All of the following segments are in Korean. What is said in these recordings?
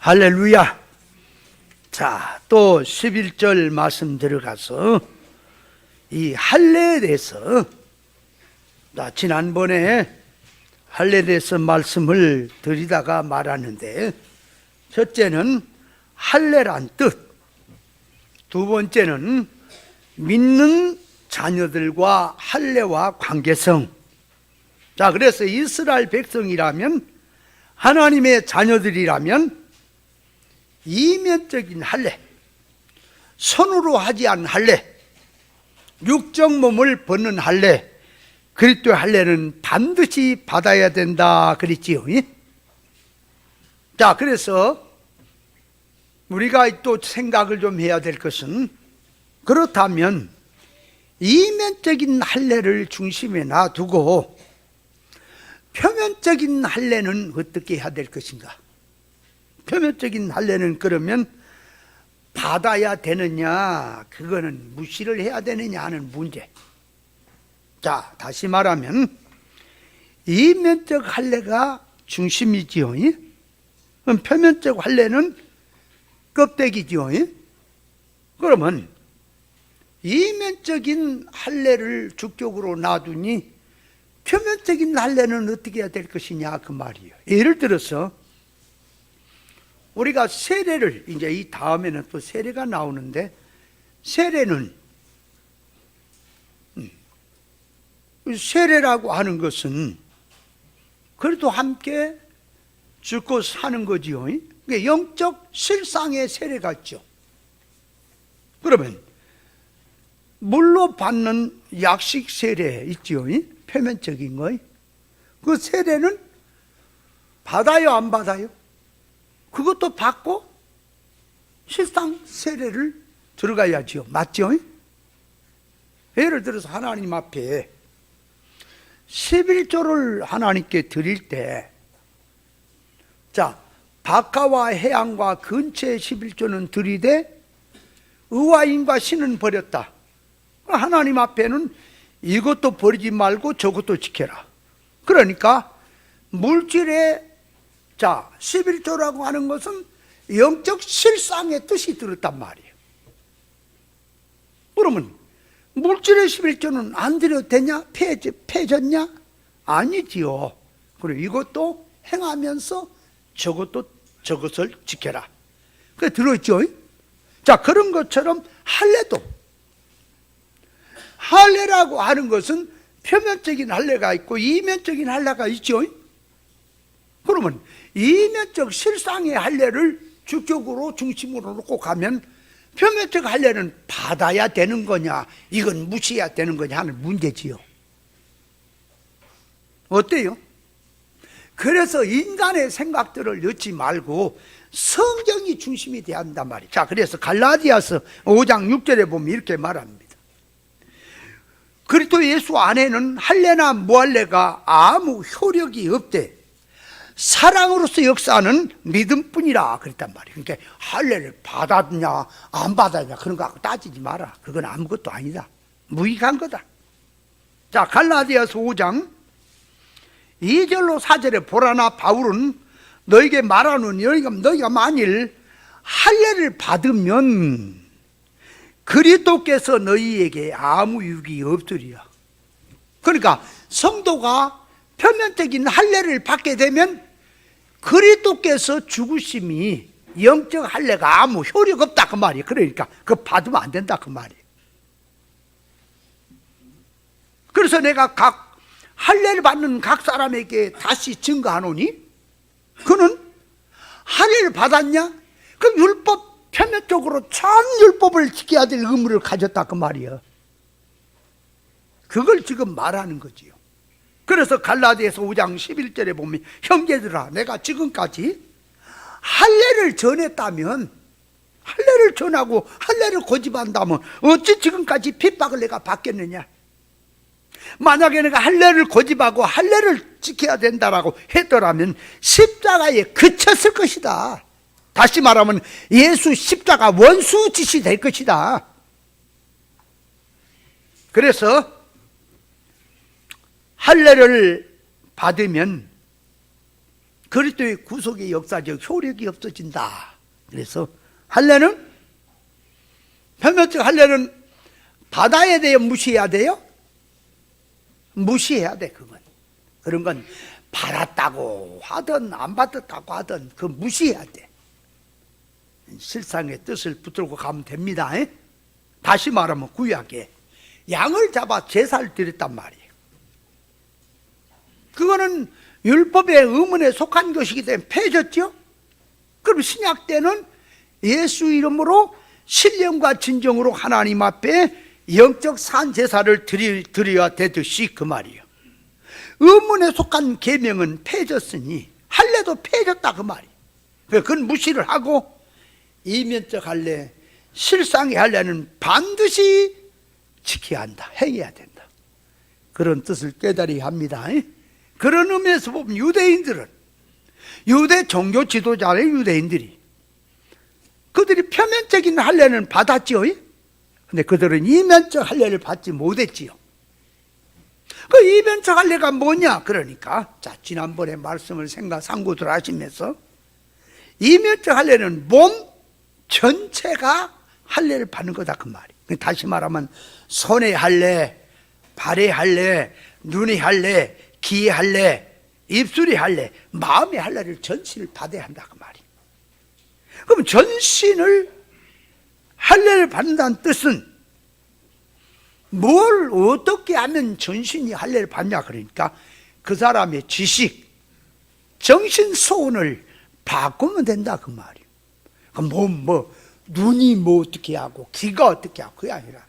할렐루야. 자, 또 11절 말씀 들어가서 이 할례에 대해서, 지난번에 할례에 대해서 말씀을 드리다가 말았는데, 첫째는 할례란 뜻, 두 번째는 믿는 자녀들과 할례와 관계성. 자, 그래서 이스라엘 백성이라면, 하나님의 자녀들이라면 이면적인 할례, 손으로 하지 않은 할례, 육적 몸을 벗는 할례, 그리스도의 할례는 반드시 받아야 된다 그랬지요. 자, 그래서 우리가 또 생각을 좀 해야 될 것은, 그렇다면 이면적인 할례를 중심에 놔두고 표면적인 할례는 어떻게 해야 될 것인가? 표면적인 할례는 그러면 받아야 되느냐, 그거는 무시를 해야 되느냐 하는 문제. 자, 다시 말하면 이면적 할례가 중심이지요. 그럼 표면적 할례는 껍데기지요. 그러면 이면적인 할례를 주격으로 놔두니 표면적인 할례는 어떻게 해야 될 것이냐 그 말이에요. 예를 들어서 우리가 세례를, 이제 이 다음에는 또 세례가 나오는데, 세례는 세례라고 하는 것은 그래도 함께 죽고 사는 거지요. 그러니까 영적 실상의 세례가 있죠. 그러면 물로 받는 약식 세례 있죠. 표면적인 거. 그 세례는 받아요, 안 받아요? 그것도 받고 실상 세례를 들어가야죠. 맞죠? 예를 들어서 하나님 앞에 11조를 하나님께 드릴 때, 자, 박하와 해양과 근처의 11조는 드리되 의와 인과 신은 버렸다. 하나님 앞에는 이것도 버리지 말고 저것도 지켜라. 그러니까 물질의, 자, 11조라고 하는 것은 영적 실상의 뜻이 들었단 말이에요. 그러면 물질의 11조는 안 드려도 되냐? 폐졌냐? 아니지요. 그리고 이것도 행하면서 저것을 지켜라. 그게 들어있죠. 자, 그런 것처럼 할례도, 할례라고 하는 것은 표면적인 할례가 있고 이면적인 할례가 있죠. 그러면 이면적 실상의 할례를 주격으로 중심으로 놓고 가면 표면적 할례는 받아야 되는 거냐, 이건 무시해야 되는 거냐 하는 문제지요. 어때요? 그래서 인간의 생각들을 넣지 말고 성경이 중심이 돼야 한단 말이에요. 자, 그래서 갈라디아서 5장 6절에 보면 이렇게 말합니다. 그리스도 예수 안에는 할례나 무할례가 아무 효력이 없대. 사랑으로서 역사하는 믿음뿐이라 그랬단 말이에요. 그러니까 할례를 받았냐 안 받았냐 그런 거 갖고 따지지 마라. 그건 아무것도 아니다. 무익한 거다. 자, 갈라디아서 5장 2절로 4절에 보라나 바울은 너에게 말하노니 너희가 만일 할례를 받으면 그리스도께서 너희에게 아무 유익이 없으리라. 그러니까 성도가 표면적인 할례를 받게 되면 그리스도께서 죽으심이 영적 할례가 아무 효력 없다 그 말이에요. 그러니까 그거 받으면 안 된다 그 말이에요. 그래서 내가 각 할례를 받는 각 사람에게 다시 증거하노니, 그는 할례를 받았냐? 그럼 율법 표면적으로 전 율법을 지켜야 될 의무를 가졌다 그 말이에요. 그걸 지금 말하는 거지요. 그래서 갈라디아서 5장 11절에 보면 형제들아, 내가 지금까지 할례를 전했다면, 할례를 전하고 할례를 고집한다면 어찌 지금까지 핍박을 내가 받겠느냐? 만약에 내가 할례를 고집하고 할례를 지켜야 된다라고 했더라면 십자가에 그쳤을 것이다. 다시 말하면 예수 십자가 원수짓이 될 것이다. 그래서 할례를 받으면 그리스도의 구속의 역사적 효력이 없어진다. 그래서 할례는, 표면적 할례는 받아야 돼요, 무시해야 돼요? 무시해야 돼. 그런 건 받았다고 하든 안 받았다고 하든 그 무시해야 돼. 실상의 뜻을 붙들고 가면 됩니다. 다시 말하면 구약에 양을 잡아 제사를 드렸단 말이에요. 그거는 율법의 의문에 속한 것이기 때문에 폐졌죠. 그럼 신약 때는 예수 이름으로 신령과 진정으로 하나님 앞에 영적 산 제사를 드려야 되듯이 그 말이에요. 의문에 속한 계명은 폐졌으니 할례도 폐졌다 그 말이에요. 그건 무시를 하고 이면적 할례, 실상의 할례는 반드시 지켜야 한다, 행해야 된다. 그런 뜻을 깨달아야 합니다. 그런 의미에서 보면 유대인들은, 유대 종교 지도자의 유대인들이, 그들이 표면적인 할례는 받았지요. 근데 그들은 이면적 할례를 받지 못했지요. 그 이면적 할례가 뭐냐? 그러니까 자, 지난번에 말씀을 상고들 하시면서 이면적 할례는 몸 전체가 할례를 받는 거다 그 말이에요. 다시 말하면 손의 할례, 발의 할례, 눈의 할례, 귀의 할례, 입술의 할례, 마음의 할례를 전신을 받아야 한다 그 말이에요. 그럼 전신을 할례를 받는다는 뜻은 뭘 어떻게 하면 전신이 할례를 받냐? 그러니까 그 사람의 지식, 정신 소원을 바꾸면 된다 그 말이에요. 눈이 뭐 어떻게 하고 귀가 어떻게 하고 그게 아니라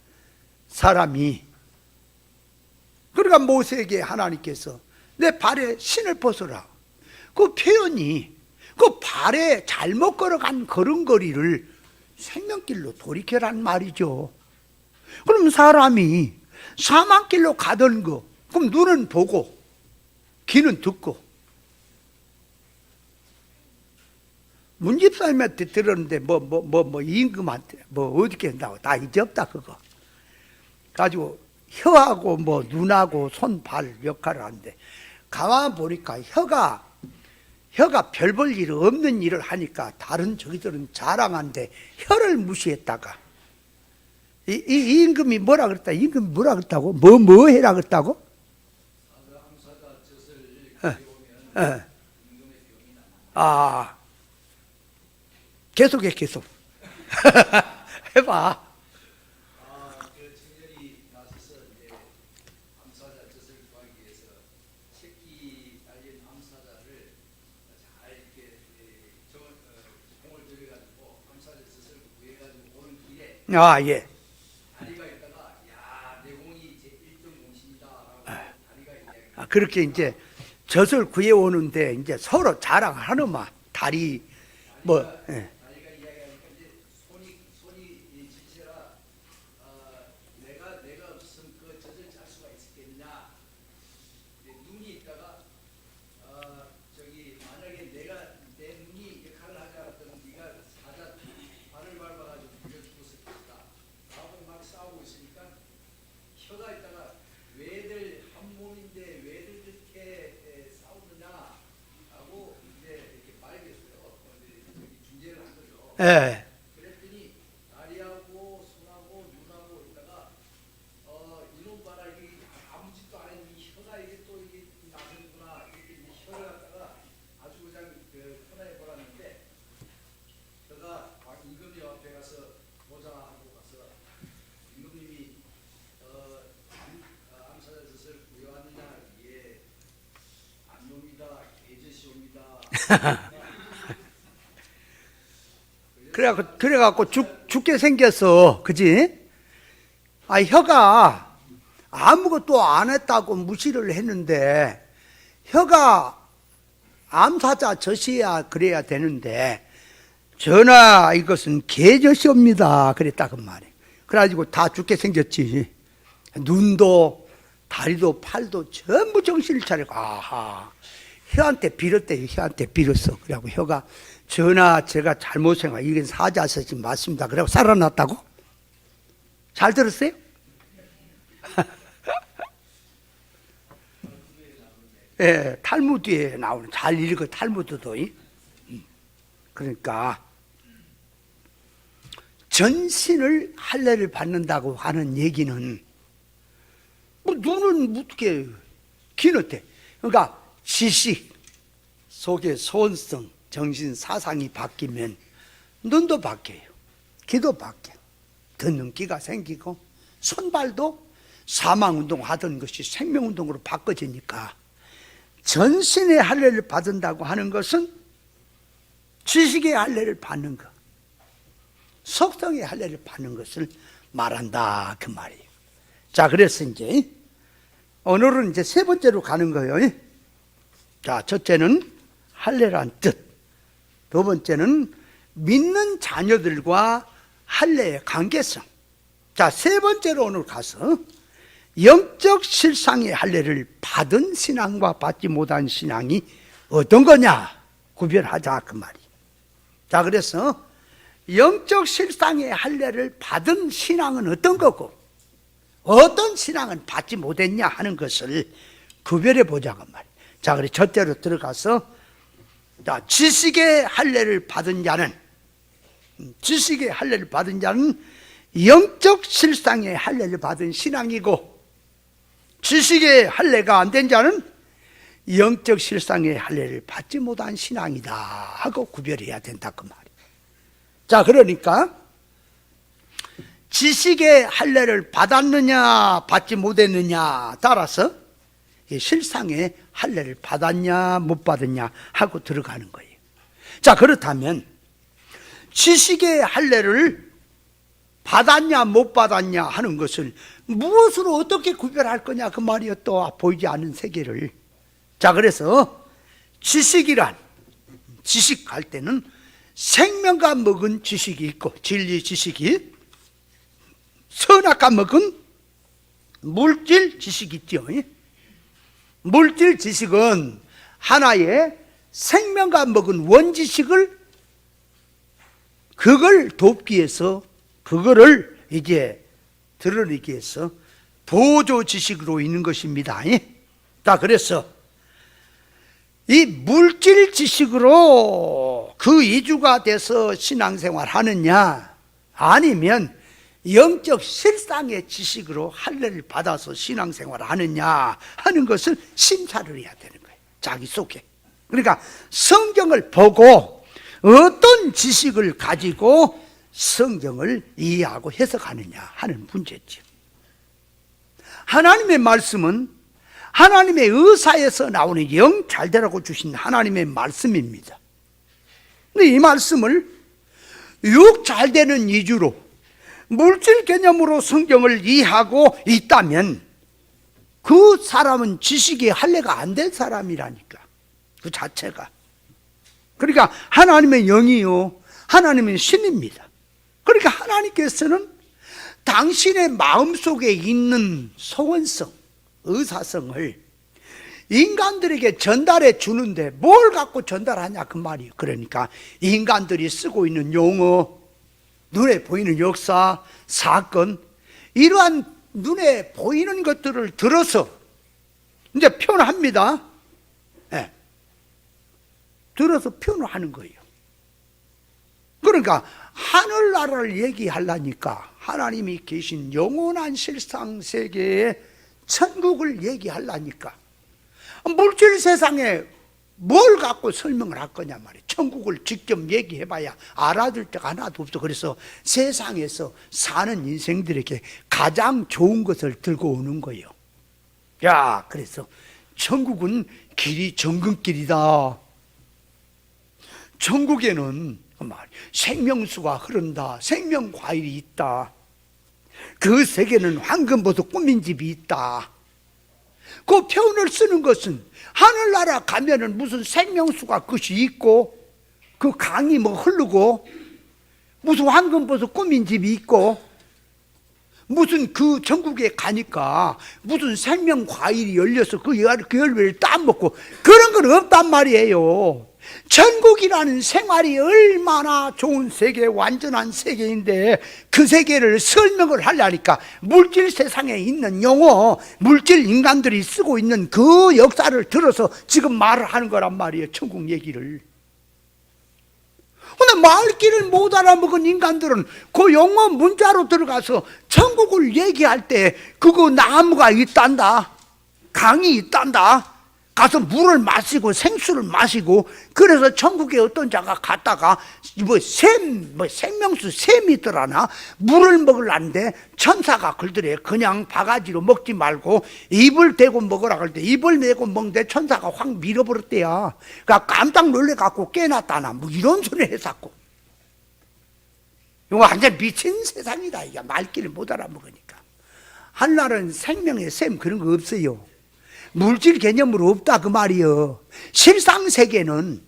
사람이, 그러니까 모세에게 하나님께서 내 발에 신을 벗어라, 그 표현이 그 발에 잘못 걸어간 걸음걸이를 생명길로 돌이켜란 말이죠. 그럼 사람이 사망길로 가던 거, 그럼 눈은 보고 귀는 듣고, 문집사님한테 들었는데 임금한테 어떻게 한다고 다 잊었다 그거 가지고 혀하고 눈하고 손, 발 역할을 하는데 가만 보니까 혀가 별 볼 일 없는 일을 하니까 다른 저기들은 자랑한데 혀를 무시했다가 이 임금이 뭐라 그랬다? 임금이 뭐라 그랬다고? 뭐 해라 그랬다고? 계속해 계속 해봐. 청년이 나서서 이제 암사자 젖을 구하기 위해서 새끼 달린 암사자를 잘 이렇게 공을 들여가지고 암사자 젖을 구해가지고 오는 길에 예. 다리가 있다가 야, 내 공이 제 1등 공신이다라고 다리가 이야기. 그렇게 이제 젖을 구해 오는데 이제 서로 자랑하는 마 다리 예. 다리가 이야기하니까 이제 손이 지체라 내가 없으면 그 젖을 잘 수가 있었겠냐. 눈이 있다가 만약에 내 눈이 역할을 하지 않았다면 네가 사자 발을 밟아가지고 죽여 죽었을 것이다 라고 막 싸우고 있으니까 혀가 있다가 왜들 한 몸인데 왜들 그렇게 싸우느냐 하고 이제 이렇게 말겠어요. 중재를 한 거죠. 예. 그랬더니 다리하고 손하고 눈하고 있다가 이놈 봐라, 이게 아무 짓도 안 했는데 혀가 이게 또 이게 나서는구나 이렇게 혀를 갖다가 아주 그냥 편하게 보았는데 혀가 임금님 앞에 가서 보자 하고 가서 임금님이 암사자 젖을 구해왔느냐. 예, 안놈이다, 개젖이옵니다. 그래갖고 죽게 생겼어. 그지? 혀가 아무것도 안 했다고 무시를 했는데, 혀가 암사자 젖이야 그래야 되는데, 전하 이것은 개젖이옵니다 그랬다 그 말이에요. 그래가지고 다 죽게 생겼지. 눈도 다리도 팔도 전부 정신을 차리고 혀한테 빌었대요. 혀한테 빌었어. 그래갖고 혀가 전하 제가 잘못 생각, 이건 사자젖이 맞습니다. 그래고 살아났다고? 잘 들었어요? 예, 탈무드에 나오는, 잘 읽어 탈무드도. 그러니까 전신을 할례를 받는다고 하는 얘기는 뭐 눈은 어떻게 기는데, 그러니까 지식 속의 소원성, 정신, 사상이 바뀌면 눈도 바뀌어요, 귀도 바뀌어요, 듣는 귀가 생기고, 손발도 사망운동 하던 것이 생명운동으로 바꿔지니까 전신의 할례를 받는다고 하는 것은 지식의 할례를 받는 것, 속성의 할례를 받는 것을 말한다, 그 말이에요. 자, 그래서 이제 오늘은 이제 세 번째로 가는 거예요. 자, 첫째는 할례란 뜻, 두 번째는 믿는 자녀들과 할례의 관계성. 자, 세 번째로 오늘 가서 영적 실상의 할례를 받은 신앙과 받지 못한 신앙이 어떤 거냐 구별하자, 그 말이에요. 자, 그래서 영적 실상의 할례를 받은 신앙은 어떤 거고 어떤 신앙은 받지 못했냐 하는 것을 구별해 보자고 말이에요. 자, 그래 첫째로 들어가서, 자, 지식의 할례를 받은 자는, 지식의 할례를 받은 자는 영적 실상의 할례를 받은 신앙이고, 지식의 할례가 안 된 자는 영적 실상의 할례를 받지 못한 신앙이다 하고 구별해야 된다, 그 말이에요. 자, 그러니까 지식의 할례를 받았느냐 받지 못했느냐 따라서 실상의 할례를 받았냐 못 받았냐 하고 들어가는 거예요. 자, 그렇다면 지식의 할례를 받았냐 못 받았냐 하는 것을 무엇으로 어떻게 구별할 거냐, 그 말이요. 또 보이지 않는 세계를. 자, 그래서 지식이란, 지식할 때는 생명과 먹은 지식이 있고, 진리 지식이, 선악과 먹은 물질 지식이 있죠. 물질 지식은 하나의 생명과 먹은 원지식을, 그걸 돕기 위해서, 그거를 이제 드러내기 위해서 보조 지식으로 있는 것입니다. 자, 그래서 이 물질 지식으로 그 이주가 돼서 신앙생활 하느냐, 아니면 영적 실상의 지식으로 할례를 받아서 신앙생활 하느냐 하는 것을 심사를 해야 되는 거예요, 자기 속에. 그러니까 성경을 보고 어떤 지식을 가지고 성경을 이해하고 해석하느냐 하는 문제죠. 하나님의 말씀은 하나님의 의사에서 나오는 영 잘되라고 주신 하나님의 말씀입니다. 근데 이 말씀을 육 잘되는 이주로, 물질 개념으로 성경을 이해하고 있다면 그 사람은 지식이 할례가 안 된 사람이라니까, 그 자체가. 그러니까 하나님의 영이요, 하나님의 신입니다. 그러니까 하나님께서는 당신의 마음속에 있는 소원성, 의사성을 인간들에게 전달해 주는데 뭘 갖고 전달하냐, 그 말이에요. 그러니까 인간들이 쓰고 있는 용어, 눈에 보이는 역사, 사건, 이러한 눈에 보이는 것들을 들어서 이제 표현합니다. 네. 들어서 표현을 하는 거예요. 그러니까 하늘나라를 얘기하려니까 하나님이 계신 영원한 실상 세계의 천국을 얘기하려니까 물질 세상에 뭘 갖고 설명을 할 거냐 말이에요. 천국을 직접 얘기해봐야 알아들 데가 하나도 없어. 그래서 세상에서 사는 인생들에게 가장 좋은 것을 들고 오는 거예요. 야, 그래서 천국은 길이 정금길이다. 천국에는 생명수가 흐른다. 생명과일이 있다. 그 세계는 황금보석 꾸민 집이 있다. 그 표현을 쓰는 것은 하늘나라 가면은 무슨 생명수가 끝이 있고, 그 강이 뭐 흐르고, 무슨 황금보석 꾸민 집이 있고, 무슨 그 전국에 가니까 무슨 생명과일이 열려서 그 열매를 따먹고, 그런 건 없단 말이에요. 천국이라는 생활이 얼마나 좋은 세계, 완전한 세계인데 그 세계를 설명을 하려니까 물질 세상에 있는 용어, 물질 인간들이 쓰고 있는 그 역사를 들어서 지금 말을 하는 거란 말이에요. 천국 얘기를. 근데 말귀를 못 알아먹은 인간들은 그 용어 문자로 들어가서 천국을 얘기할 때 그거 나무가 있단다, 강이 있단다, 가서 물을 마시고 생수를 마시고, 그래서 천국에 어떤 자가 갔다가 생명수 샘이 있더라나 물을 먹으려는데 천사가 그러더래. 그냥 바가지로 먹지 말고 입을 대고 먹으라 그럴 때 입을 대고 먹는데 천사가 확 밀어버렸대야. 그러니까 깜짝 놀래갖고 깨났다나 뭐 이런 소리 했었고. 이거 완전 미친 세상이다. 이게 말귀를 못 알아먹으니까. 하늘나라는 생명의 샘 그런 거 없어요. 물질 개념으로 없다 그 말이요. 실상 세계는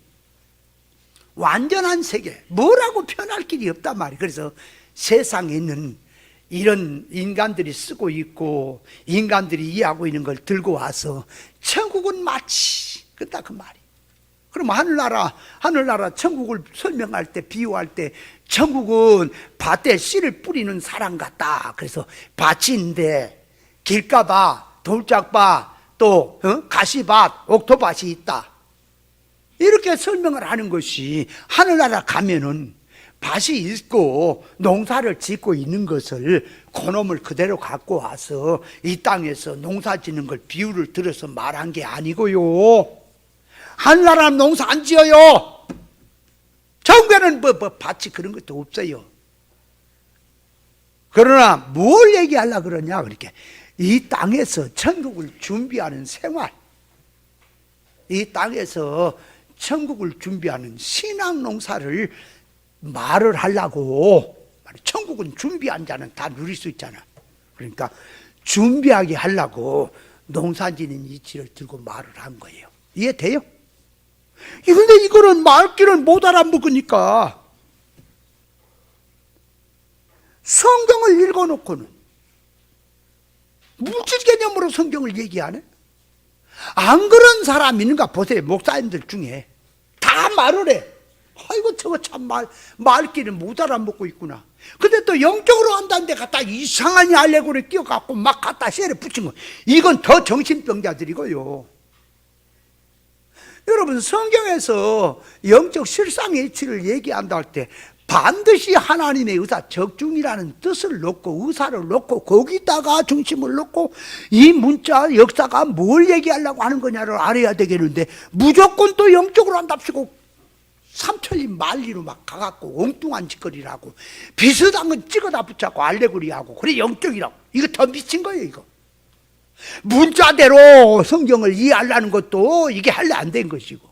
완전한 세계, 뭐라고 표현할 길이 없단 말이에요. 그래서 세상에 있는 이런 인간들이 쓰고 있고 인간들이 이해하고 있는 걸 들고 와서 천국은 마치 그렇다 그 말이에요. 그럼 하늘나라 천국을 설명할 때, 비유할 때 천국은 밭에 씨를 뿌리는 사람 같다. 그래서 밭이 있는데 길가봐, 돌짝봐, 또 가시밭, 옥토밭이 있다. 이렇게 설명을 하는 것이, 하늘나라 가면은 밭이 있고 농사를 짓고 있는 것을 그놈을 그대로 갖고 와서 이 땅에서 농사 짓는 걸 비유를 들어서 말한 게 아니고요. 하늘나라 농사 안 지어요. 천국에는 밭이 그런 것도 없어요. 그러나 뭘 얘기하려고 그러냐, 그렇게 이 땅에서 천국을 준비하는 생활, 이 땅에서 천국을 준비하는 신앙 농사를 말을 하려고. 천국은 준비한 자는 다 누릴 수 있잖아. 그러니까 준비하게 하려고 농사짓는 이치를 들고 말을 한 거예요. 이해돼요? 그런데 이거는 말귀를 못 알아먹으니까 성경을 읽어놓고는 물질 개념으로 성경을 얘기하네? 안 그런 사람 있는가 보세요. 목사님들 중에 다 말을 해. 아이고 저거 참 말귀를 못 알아먹고 있구나. 근데 또 영적으로 한다는 데 갖다 이상한 알레고리 끼워갖고 막 갖다 셀에 붙인 거, 이건 더 정신병자들이고요. 여러분, 성경에서 영적 실상의 이치를 얘기한다 할 때 반드시 하나님의 의사, 적중이라는 뜻을 놓고 의사를 놓고 거기다가 중심을 놓고 이 문자 역사가 뭘 얘기하려고 하는 거냐를 알아야 되겠는데, 무조건 또 영적으로 한답시고 삼천리 만리로 막 가갖고 엉뚱한 짓거리를 하고 비슷한 건 찍어다 붙잡고 알레고리하고 그래 영적이라고. 이거 더 미친 거예요. 이거 문자대로 성경을 이해하려는 것도 이게 할래 안 된 것이고,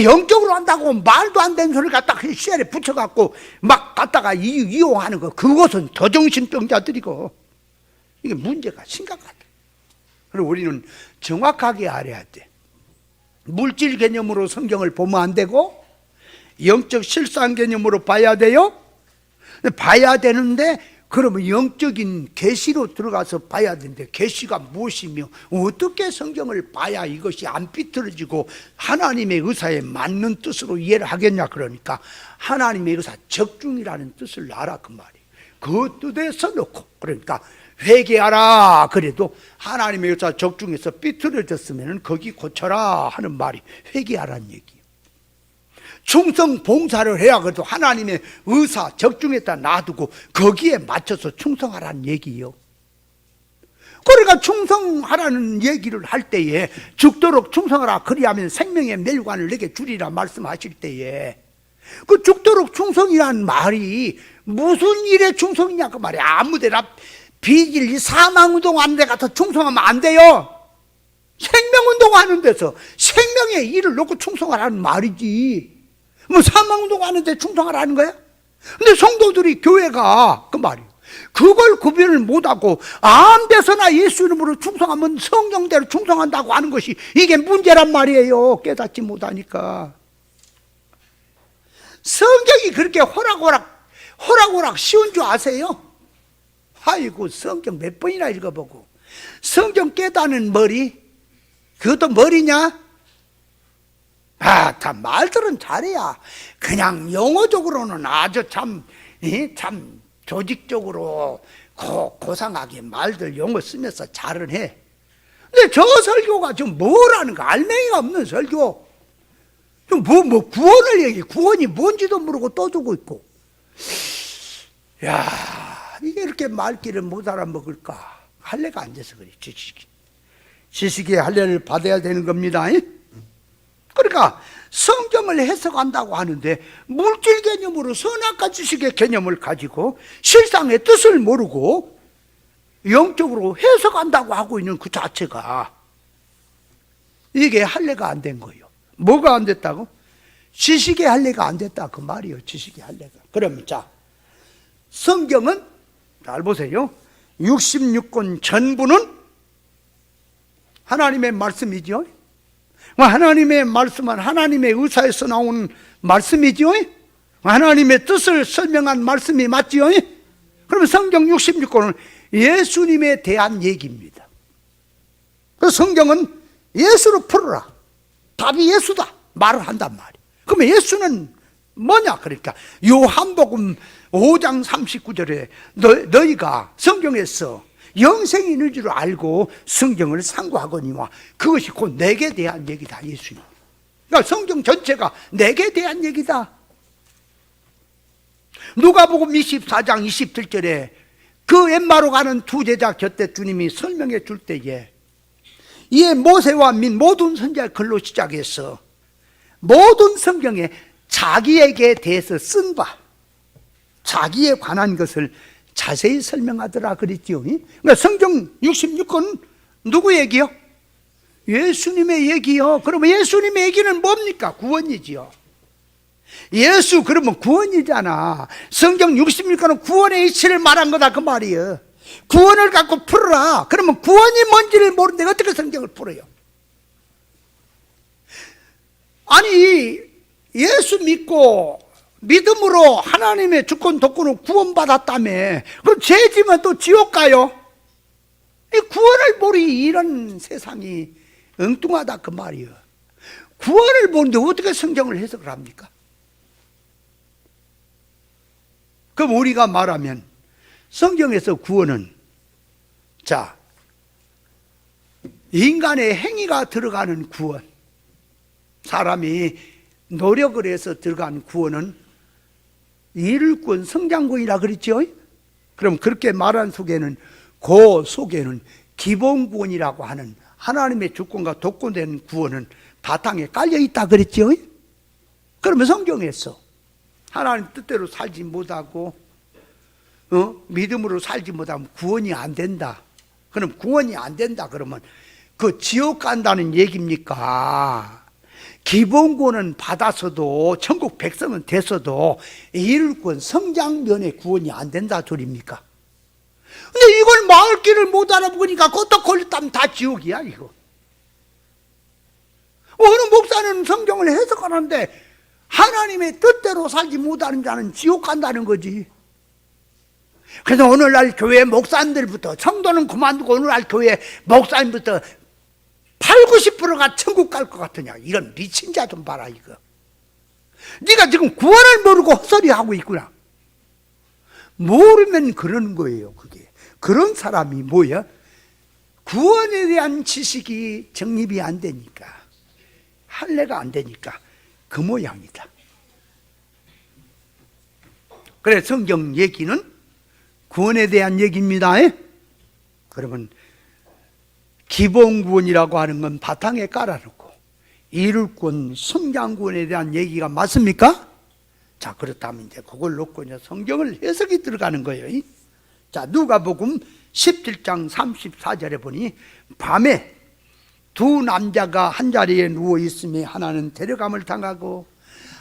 영적으로 한다고 말도 안 되는 소리를 갖다가 시알에 붙여갖고 막 갖다가 이용하는 거, 그것은 더 정신병자들이고 이게 문제가 심각하다. 그리고 우리는 정확하게 알아야 돼. 물질 개념으로 성경을 보면 안 되고 영적 실상 개념으로 봐야 돼요. 봐야 되는데 그러면 영적인 계시로 들어가서 봐야 되는데, 계시가 무엇이며 어떻게 성경을 봐야 이것이 안 삐뚤어지고 하나님의 의사에 맞는 뜻으로 이해를 하겠냐. 그러니까 하나님의 의사, 적중이라는 뜻을 알아 그 말이에요. 그 뜻에서 놓고, 그러니까 회개하라 그래도 하나님의 의사 적중에서 삐뚤어졌으면 거기 고쳐라 하는 말이 회개하라는 얘기예요. 충성 봉사를 해야 그래도 하나님의 의사 적중에다 놔두고 거기에 맞춰서 충성하라는 얘기예요. 그러니까 충성하라는 얘기를 할 때에 죽도록 충성하라, 그리하면 생명의 멸관을 내게 주리라 말씀하실 때에 그 죽도록 충성이라는 말이 무슨 일에 충성이냐 그 말이야. 아무데나 비질리 사망운동 하는 데 가서 충성하면 안 돼요. 생명운동 하는 데서 생명의 일을 놓고 충성하라는 말이지, 뭐 사망운동 하는데 충성하라는 거야? 근데 성도들이 교회가 그 말이에요. 그걸 구별을 못하고 아무 데서나 예수 이름으로 충성하면 성경대로 충성한다고 하는 것이 이게 문제란 말이에요. 깨닫지 못하니까. 성경이 그렇게 호락호락 쉬운 줄 아세요? 아이고, 성경 몇 번이나 읽어보고 성경 깨닫는 머리, 그것도 머리냐? 참 말들은 잘해야 그냥 용어적으로는 아주 참 조직적으로 고상하게 말들 용어 쓰면서 잘은 해. 근데 저 설교가 좀 뭐라는 거 알맹이가 없는 설교. 뭐 구원을 얘기해. 구원이 뭔지도 모르고 떠주고 있고. 야, 이게 이렇게 말귀를 못 알아먹을까? 할례가 안 돼서 그래. 지식의 할례를 받아야 되는 겁니다. 그러니까 성경을 해석한다고 하는데 물질 개념으로 선악과 지식의 개념을 가지고 실상의 뜻을 모르고 영적으로 해석한다고 하고 있는 그 자체가 이게 할례가 안 된 거예요. 뭐가 안 됐다고? 지식의 할례가 안 됐다 그 말이에요. 지식의 할례가. 그러면 자, 성경은 잘 보세요. 66권 전부는 하나님의 말씀이죠. 하나님의 말씀은 하나님의 의사에서 나온 말씀이죠. 하나님의 뜻을 설명한 말씀이 맞지요. 그러면 성경 66권은 예수님에 대한 얘기입니다. 그 성경은 예수로 풀어라. 답이 예수다 말을 한단 말이에요. 그러면 예수는 뭐냐? 그러니까 요한복음 5장 39절에 너희가 성경에서 영생이 있는 줄 알고 성경을 상고하거니와 그것이 곧 내게 대한 얘기다. 예수님. 그러니까 성경 전체가 내게 대한 얘기다. 누가복음 24장 27절에 그 엠마로 가는 두 제자 곁에 주님이 설명해 줄 때에 이에 모세와 민 모든 선지자의 글로 시작해서 모든 성경에 자기에게 대해서 쓴 바, 자기에 관한 것을 자세히 설명하더라 그랬지요. 그러니까 성경 66권 누구 얘기요? 예수님의 얘기요. 그러면 예수님의 얘기는 뭡니까? 구원이지요. 예수 그러면 구원이잖아. 성경 66권은 구원의 이치를 말한 거다 그 말이에요. 구원을 갖고 풀어라. 그러면 구원이 뭔지를 모르는데 어떻게 성경을 풀어요? 아니 예수 믿고 믿음으로 하나님의 주권 독권을 구원받았다며 그럼 죄지면 또 지옥 가요? 이 구원을 모르니 이런 세상이 엉뚱하다 그 말이에요. 구원을 모르는데 어떻게 성경을 해석을 합니까? 그럼 우리가 말하면 성경에서 구원은 자 인간의 행위가 들어가는 구원, 사람이 노력을 해서 들어간 구원은 이룰구원 성장구원이라 그랬죠. 그럼 그렇게 말한 속에는 그 속에는 기본구원이라고 하는 하나님의 주권과 독권된 구원은 바탕에 깔려있다 그랬죠. 그러면 성경에서 하나님 뜻대로 살지 못하고 믿음으로 살지 못하면 구원이 안 된다. 그럼 구원이 안 된다 그러면 그 지옥 간다는 얘기입니까? 기본구원은 받아서도 천국 백성은 됐어도 이룰구원 성장면의 구원이 안 된다 소리입니까? 근데 이걸 마을길을 못 알아보니까 껐다 걸렸다면 다 지옥이야 이거. 어느 목사는 성경을 해석하는데 하나님의 뜻대로 살지 못하는 자는 지옥 간다는 거지. 그래서 오늘날 교회 목사님들부터 성도는 그만두고 오늘날 교회 목사님부터 80~90%가 천국 갈 것 같으냐. 이런 미친 자 좀 봐라 이거. 네가 지금 구원을 모르고 헛소리하고 있구나. 모르면 그러는 거예요. 그게 그런 사람이 뭐야? 구원에 대한 지식이 정립이 안 되니까, 할례가 안 되니까 그 모양이다. 그래 성경 얘기는 구원에 대한 얘기입니다. 그러면 기본구원이라고 하는 건 바탕에 깔아놓고 이룰구원, 성장구원에 대한 얘기가 맞습니까? 자 그렇다면 이제 그걸 놓고 이제 성경을 해석이 들어가는 거예요. 자 누가복음 17장 34절에 보니 밤에 두 남자가 한 자리에 누워 있으며 하나는 데려감을 당하고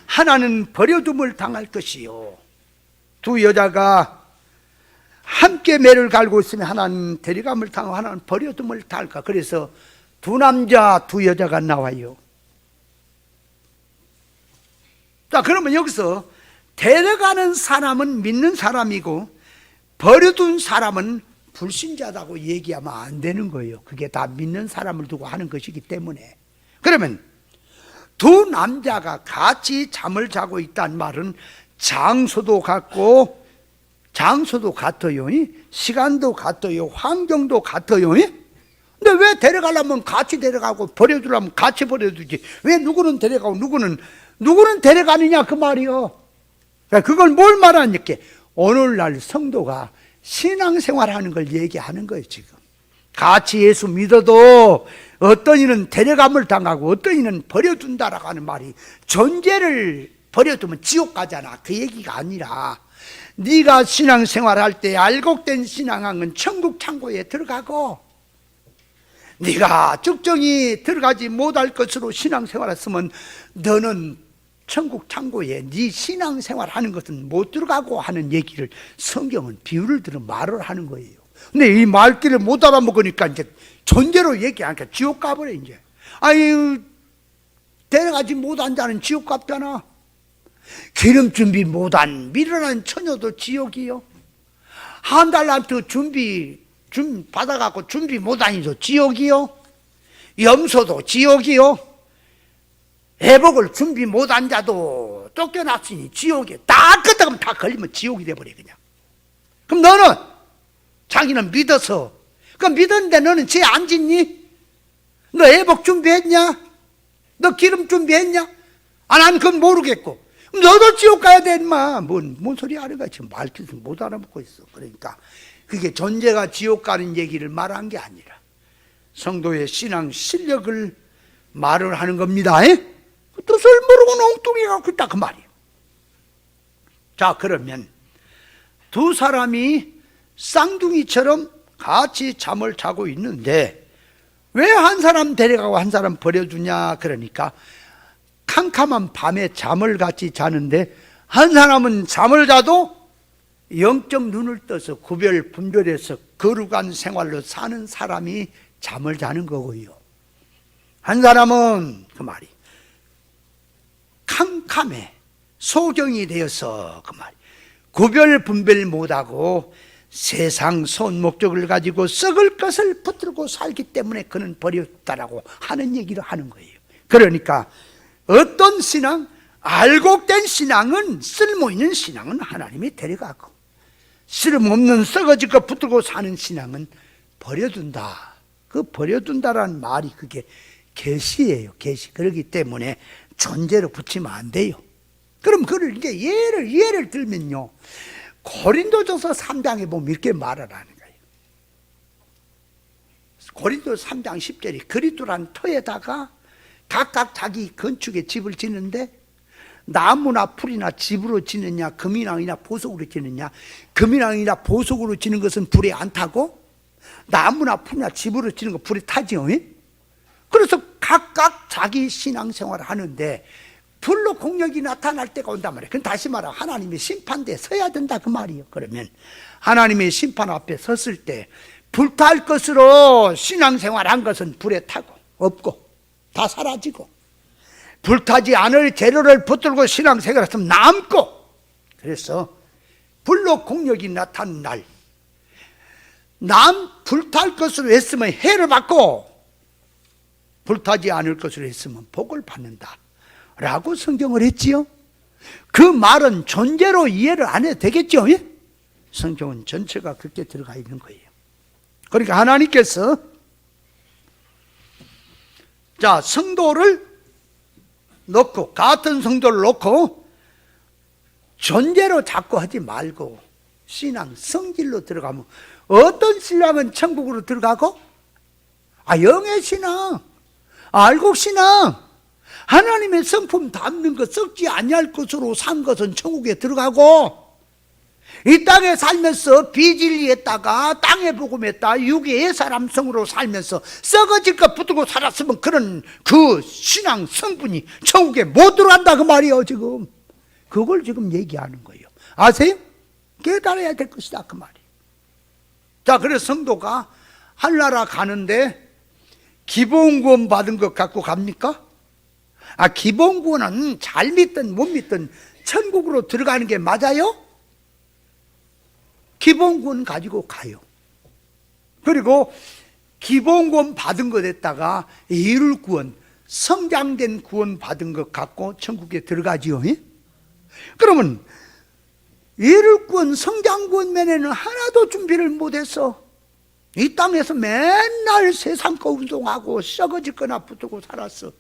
하나는 버려둠을 당할 것이요. 두 여자가 함께 매를 갈고 있으면 하나는 데려감을 당하고 하나는 버려둠을 당할까. 그래서 두 남자 두 여자가 나와요. 자 그러면 여기서 데려가는 사람은 믿는 사람이고 버려둔 사람은 불신자다고 얘기하면 안 되는 거예요. 그게 다 믿는 사람을 두고 하는 것이기 때문에. 그러면 두 남자가 같이 잠을 자고 있다는 말은 장소도 같고, 장소도 같아요. 시간도 같아요. 환경도 같아요. 근데 왜 데려가려면 같이 데려가고 버려두려면 같이 버려두지, 왜 누구는 데려가고 누구는 데려가느냐 그 말이요. 그걸 뭘 말하니까 오늘날 성도가 신앙생활하는 걸 얘기하는 거예요. 지금 같이 예수 믿어도 어떤 이는 데려감을 당하고 어떤 이는 버려둔다라고 하는 말이, 존재를 버려두면 지옥 가잖아 그 얘기가 아니라, 네가 신앙생활할 때 알곡된 신앙은 천국 창고에 들어가고, 네가 적정히 들어가지 못할 것으로 신앙생활했으면 너는 천국 창고에 네 신앙생활하는 것은 못 들어가고 하는 얘기를 성경은 비유를 들어 말을 하는 거예요. 근데 이 말귀를 못 알아먹으니까 이제 존재로 얘기하니까 지옥 가버려. 이제 아유, 데려가지 못한 자는 지옥 갔잖아. 기름 준비 못한 미련한 처녀도 지옥이요. 한 달란트 준비 받아갖고 준비 못하니도 지옥이요. 염소도 지옥이요. 애복을 준비 못한 자도 쫓겨났으니 지옥이요. 다 끄떡하면 다 걸리면 지옥이 돼버려 그냥. 그럼 너는 자기는 믿어서, 그 믿었는데 너는 죄 안 짓니? 너 애복 준비했냐? 너 기름 준비했냐? 난 그건 모르겠고. 너도 지옥 가야 돼 인마. 뭔 소리 하는 거야. 지금 말귀도 못 알아먹고 있어. 그러니까 그게 존재가 지옥 가는 얘기를 말한 게 아니라 성도의 신앙 실력을 말을 하는 겁니다. 뜻을 모르고 엉뚱이 갖고 있다 그 말이에요. 자, 그러면 두 사람이 쌍둥이처럼 같이 잠을 자고 있는데 왜 한 사람 데려가고 한 사람 버려두냐? 그러니까 캄캄한 밤에 잠을 같이 자는데 한 사람은 잠을 자도 영적 눈을 떠서 구별 분별해서 거룩한 생활로 사는 사람이 잠을 자는 거고요. 한 사람은 그 말이 캄캄해 소경이 되어서 그 말이 구별 분별 못하고 세상 선 목적을 가지고 썩을 것을 붙들고 살기 때문에 그는 버렸다라고 하는 얘기를 하는 거예요. 그러니까 어떤 신앙, 알곡된 신앙은, 쓸모있는 신앙은 하나님이 데려가고, 쓸모없는 썩어질 것 붙들고 사는 신앙은 버려둔다. 그 버려둔다라는 말이 그게 계시예요. 계시. 그렇기 때문에 존재로 붙이면 안 돼요. 그럼 그걸 이제 예를 들면요, 고린도전서 3장에 보면 이렇게 말을 하는 거예요. 고린도 3장 10절이 그리스도란 터에다가 각각 자기 건축에 집을 짓는데 나무나 풀이나 집으로 짓느냐 금이랑이나 보석으로 짓느냐, 금이랑이나 보석으로 짓는 것은 불에 안 타고 나무나 풀이나 집으로 짓는 거 불에 타지요. 그래서 각각 자기 신앙생활을 하는데 불로 공력이 나타날 때가 온단 말이에요. 그건 다시 말하면 하나님의 심판대에 서야 된다 그 말이에요. 그러면 하나님의 심판 앞에 섰을 때 불탈 것으로 신앙생활한 것은 불에 타고 없고 다 사라지고, 불타지 않을 재료를 붙들고 신앙생활을 했으면 남고, 그래서 불로 공력이 나타난 날 불탈 것으로 했으면 해를 받고 불타지 않을 것으로 했으면 복을 받는다 라고 성경을 했지요. 그 말은 존재로 이해를 안 해도 되겠죠. 성경은 전체가 그렇게 들어가 있는 거예요. 그러니까 하나님께서 자, 성도를 놓고, 같은 성도를 놓고 존재로 자꾸 하지 말고 신앙, 성질로 들어가면 어떤 신앙은 천국으로 들어가고, 영의 신앙, 알곡 신앙, 하나님의 성품 담는 것, 썩지 아니할 것으로 산 것은 천국에 들어가고, 이 땅에 살면서 비진리했다가 땅에 복음했다 육의 사람성으로 살면서 썩어질 것 붙들고 살았으면 그런 그 신앙 성분이 천국에 못 들어간다 그 말이에요. 지금 그걸 지금 얘기하는 거예요. 아세요? 깨달아야 될 것이다 그 말이에요. 자, 그래서 성도가 하늘나라 가는데 기본구원 받은 것 갖고 갑니까? 기본구원은 잘 믿든 못 믿든 천국으로 들어가는 게 맞아요? 기본구원 가지고 가요. 그리고 기본구원 받은 것에다가 이룰구원, 성장된 구원 받은 것 갖고 천국에 들어가지요. 그러면 예를구원 성장구원 면에는 하나도 준비를 못해서 이 땅에서 맨날 세상거 운동하고 썩어질 거나 붙고 살았어.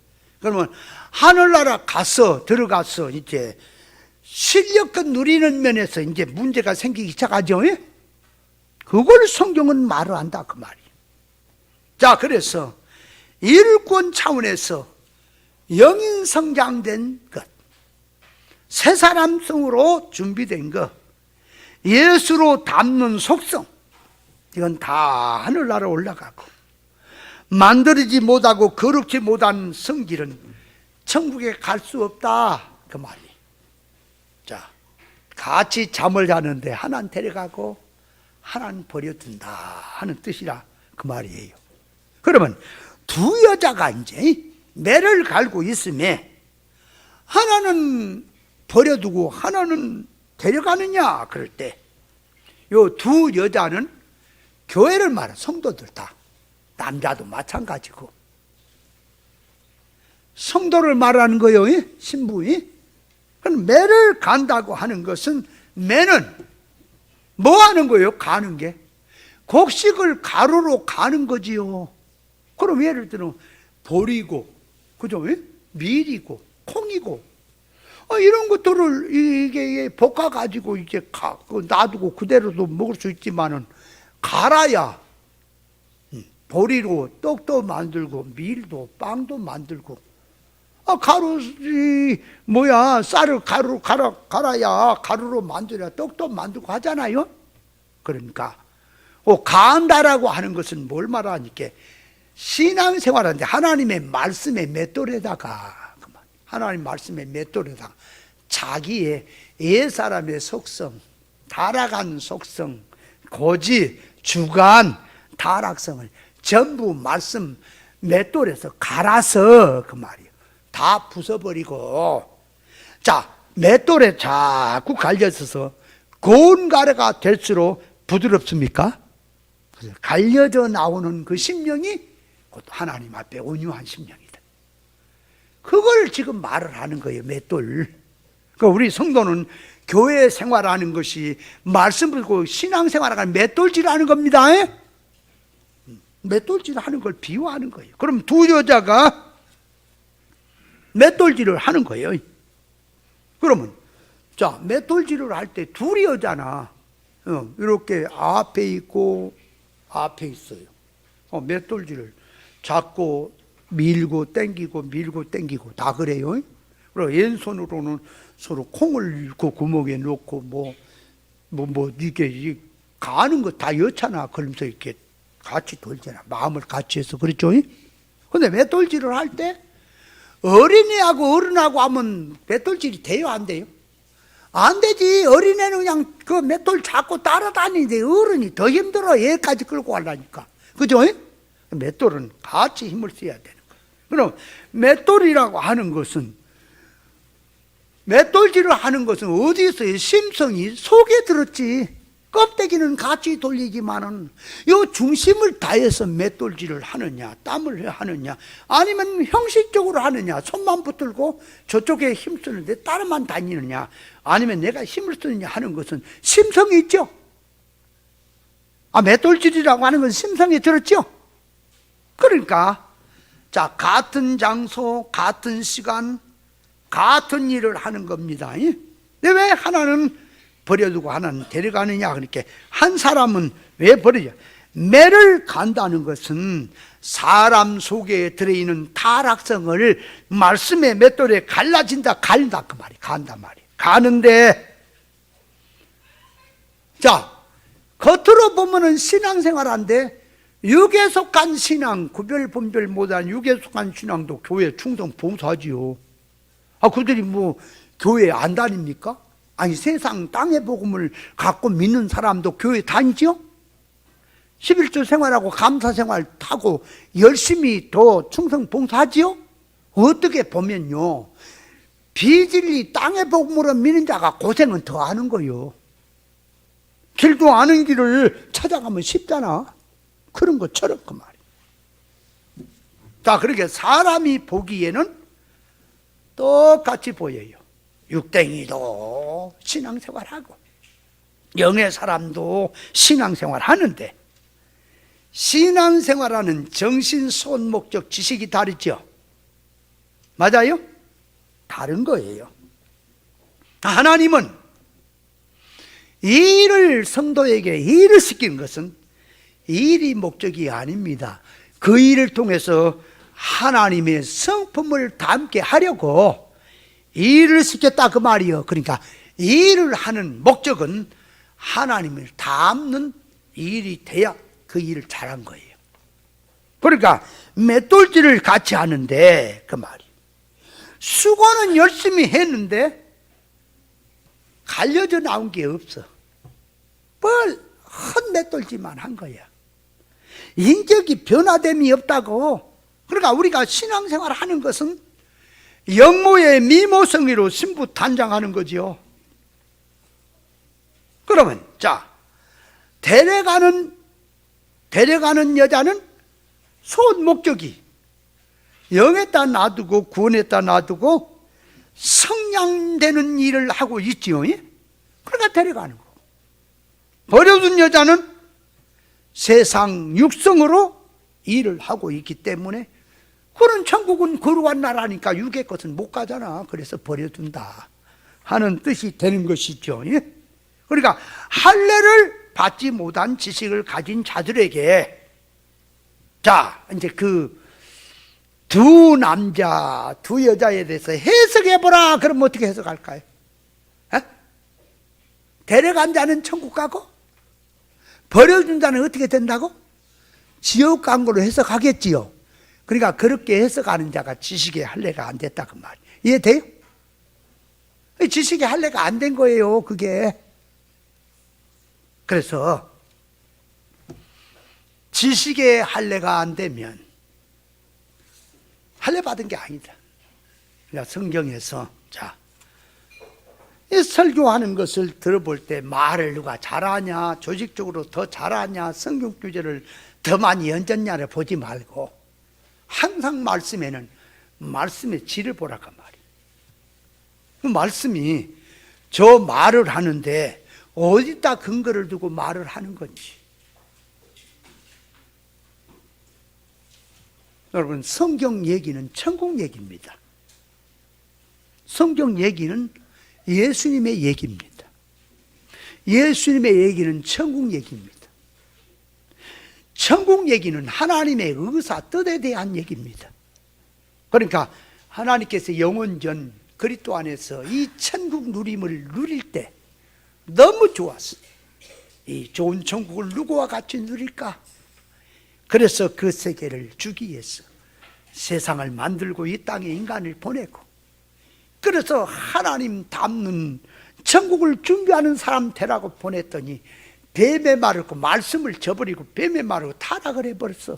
그러면 하늘나라 가서 들어가서 이제 실력껏 누리는 면에서 이제 문제가 생기기 시작하죠. 그걸 성경은 말을 한다 그 말이에요. 자, 그래서 일꾼 차원에서 영인 성장된 것, 새 사람성으로 준비된 것, 예수로 담는 속성, 이건 다 하늘나라 올라가고, 만들지 못하고 거룩지 못한 성질은 천국에 갈 수 없다 그 말이에요. 자, 같이 잠을 자는데 하나는 데려가고 하나는 버려둔다 하는 뜻이라 그 말이에요. 그러면 두 여자가 이제 매를 갈고 있음에 하나는 버려두고 하나는 데려가느냐 그럴 때 요 두 여자는 교회를 말해, 성도들 다, 남자도 마찬가지고 성도를 말하는 거예요. 신부이. 그럼 매를 간다고 하는 것은, 매는 뭐 하는 거예요? 가는 게 곡식을 가루로 가는 거지요. 그럼 예를 들어 보리고, 그죠? 밀이고 콩이고 이런 것들을 이게 볶아 가지고 이제 놔두고 그대로도 먹을 수 있지만은 갈아야 보리로 떡도 만들고 밀도 빵도 만들고, 가루 쌀을 가루로 갈아야 가루로 만들어야 떡도 만들고 하잖아요. 그러니까 간다라고 하는 것은 뭘 말하니까 신앙생활하는데 하나님의 말씀의 맷돌에다가, 하나님 말씀의 맷돌에다가 자기의 옛사람의 속성, 타락한 속성, 고지, 주관, 타락성을 전부 말씀 맷돌에서 갈아서 그 말이에요. 다 부숴버리고, 자, 맷돌에 자꾸 갈려져서 고운 가루가 될수록 부드럽습니까? 갈려져 나오는 그 심령이 곧 하나님 앞에 온유한 심령이다. 그걸 지금 말을 하는 거예요, 맷돌. 그러니까 우리 성도는 교회 생활하는 것이 말씀 듣고 신앙생활하는 맷돌질하는 겁니다. 맷돌질하는 걸 비유하는 거예요. 그럼 두 여자가 맷돌질을 하는 거예요. 그러면 자, 맷돌질을 할 때 둘이 여자나 이렇게 앞에 있고 앞에 있어요. 맷돌질을 잡고 밀고 땡기고 밀고 땡기고 다 그래요. 그리고 왼손으로는 서로 콩을 그 구멍에 넣고 이게 가는 거 다 여차나 그러면서 이렇게 같이 돌잖아. 마음을 같이 해서 그렇죠. 근데 맷돌질을 할 때 어린이하고 어른하고 하면 맷돌질이 돼요, 안 돼요? 안 되지. 어린애는 그냥 그 맷돌 잡고 따라다니는데 어른이 더 힘들어. 얘까지 끌고 가려니까. 그죠? 맷돌은 같이 힘을 써야 되는 거예요. 그럼 맷돌이라고 하는 것은, 맷돌질을 하는 것은 어디 있어요? 심성이 속에 들었지. 껍데기는 같이 돌리지만은 요 중심을 다해서 맷돌질을 하느냐, 땀을 하느냐, 아니면 형식적으로 하느냐, 손만 붙들고 저쪽에 힘쓰는데 따라만 다니느냐, 아니면 내가 힘을 쓰느냐 하는 것은 심성이 있죠. 맷돌질이라고 하는 건 심성이 들었죠. 그러니까 자, 같은 장소, 같은 시간, 같은 일을 하는 겁니다. 근데 왜 하나는 버려두고 하나는 데려가느냐? 그러니까 한 사람은 왜 버리냐? 매를 간다는 것은 사람 속에 들어있는 타락성을 말씀의 맷돌에 갈라진다, 갈린다 그 말이에요. 간단 말이에요. 가는데, 자, 겉으로 보면은 신앙생활한데 육에 속한 신앙, 구별 분별 못한 육에 속한 신앙도 교회 충성 봉사하지요. 그들이 교회 안 다닙니까? 아니, 세상 땅의 복음을 갖고 믿는 사람도 교회 다니죠? 11조 생활하고 감사 생활 하고 열심히 더 충성 봉사하지요? 어떻게 보면요, 비진리 땅의 복음으로 믿는 자가 고생은 더 하는 거요. 길도 아는 길을 찾아가면 쉽잖아. 그런 것처럼 그 말이에요. 자, 그렇게 사람이 보기에는 똑같이 보여요. 육댕이도 신앙생활하고 영의 사람도 신앙생활 하는데, 신앙생활하는 정신, 소원, 목적, 지식이 다르죠. 맞아요? 다른 거예요. 하나님은 일을, 성도에게 일을 시키는 것은 일이 목적이 아닙니다. 그 일을 통해서 하나님의 성품을 담게 하려고 일을 시켰다, 그 말이요. 그러니까 일을 하는 목적은 하나님을 닮는 일이 돼야 그 일을 잘한 거예요. 그러니까 맷돌질을 같이 하는데, 그 말이 수고는 열심히 했는데 갈려져 나온 게 없어. 뭘 헛맷돌질만 한 거야. 인격이 변화됨이 없다고. 그러니까 우리가 신앙생활 하는 것은 영모의 미모성의로 신부 단장하는 거지요. 그러면 자, 데려가는 여자는 소원 목적이 영에다 놔두고 구원에다 놔두고 성량되는 일을 하고 있지요. 그러니까 데려가는 거고, 버려둔 여자는 세상 육성으로 일을 하고 있기 때문에, 그런 천국은 거룩한 나라니까 육의 것은 못 가잖아. 그래서 버려둔다 하는 뜻이 되는 것이죠. 그러니까 할례를 받지 못한 지식을 가진 자들에게, 자, 이제 그 두 남자, 두 여자에 대해서 해석해보라. 그럼 어떻게 해석할까요? 데려간 자는 천국 가고 버려준 자는 어떻게 된다고? 지옥 간 걸로 해석하겠지요. 그러니까 그렇게 해석하는 자가 지식의 할례가 안 됐다, 그 말이에요. 이해돼요? 지식의 할례가 안 된 거예요, 그게. 그래서 지식의 할례가 안 되면 할례 받은 게 아니다. 그러니까 성경에서, 자, 이 설교하는 것을 들어볼 때 말을 누가 잘하냐, 조직적으로 더 잘하냐, 성경 규제를 더 많이 얹었냐를 보지 말고 항상 말씀에는 말씀의 질을 보라고 말이에요. 그 말씀이 저 말을 하는데 어디다 근거를 두고 말을 하는 건지. 여러분, 성경 얘기는 천국 얘기입니다. 성경 얘기는 예수님의 얘기입니다. 예수님의 얘기는 천국 얘기입니다. 천국 얘기는 하나님의 의사, 뜻에 대한 얘기입니다. 그러니까 하나님께서 영원전 그리스도 안에서 이 천국 누림을 누릴 때 너무 좋았어. 이 좋은 천국을 누구와 같이 누릴까? 그래서 그 세계를 주기 위해서 세상을 만들고 이 땅에 인간을 보내고, 그래서 하나님 닮는 천국을 준비하는 사람 되라고 보냈더니 뱀의 말을 고 말씀을 저버리고 뱀의 말을 타락을 해버렸어.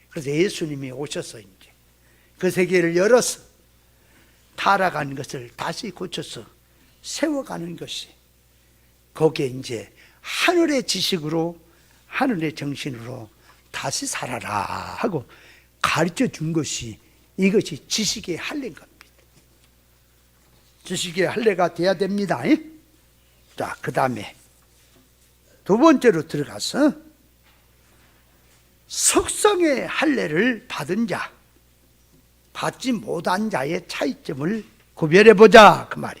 그래서 예수님이 오셔서 이제 그 세계를 열어서 타락한 것을 다시 고쳐서 세워가는 것이, 거기에 이제 하늘의 지식으로, 하늘의 정신으로 다시 살아라 하고 가르쳐 준 것이, 이것이 지식의 할례인 겁니다. 지식의 할례가 돼야 됩니다. 자, 그 다음에 두 번째로 들어가서 속성의 할례를 받은 자, 받지 못한 자의 차이점을 구별해 보자, 그 말이.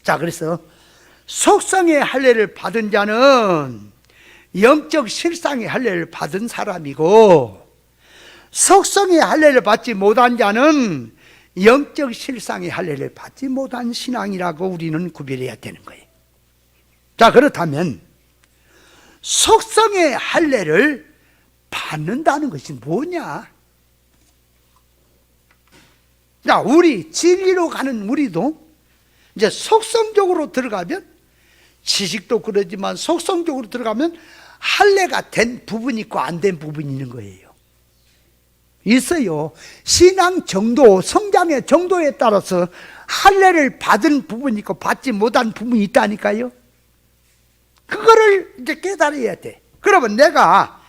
자, 그래서 속성의 할례를 받은 자는 영적 실상의 할례를 받은 사람이고, 속성의 할례를 받지 못한 자는 영적 실상의 할례를 받지 못한 신앙이라고 우리는 구별해야 되는 거예요. 자, 그렇다면 속성의 할례를 받는다는 것이 뭐냐? 자, 우리 진리로 가는 우리도 이제 속성적으로 들어가면, 지식도 그러지만 속성적으로 들어가면 할례가 된 부분이 있고 안 된 부분이 있는 거예요. 있어요. 신앙 정도, 성장의 정도에 따라서 할례를 받은 부분이 있고 받지 못한 부분이 있다니까요. 그거를 이제 깨달아야 돼. 그러면 내가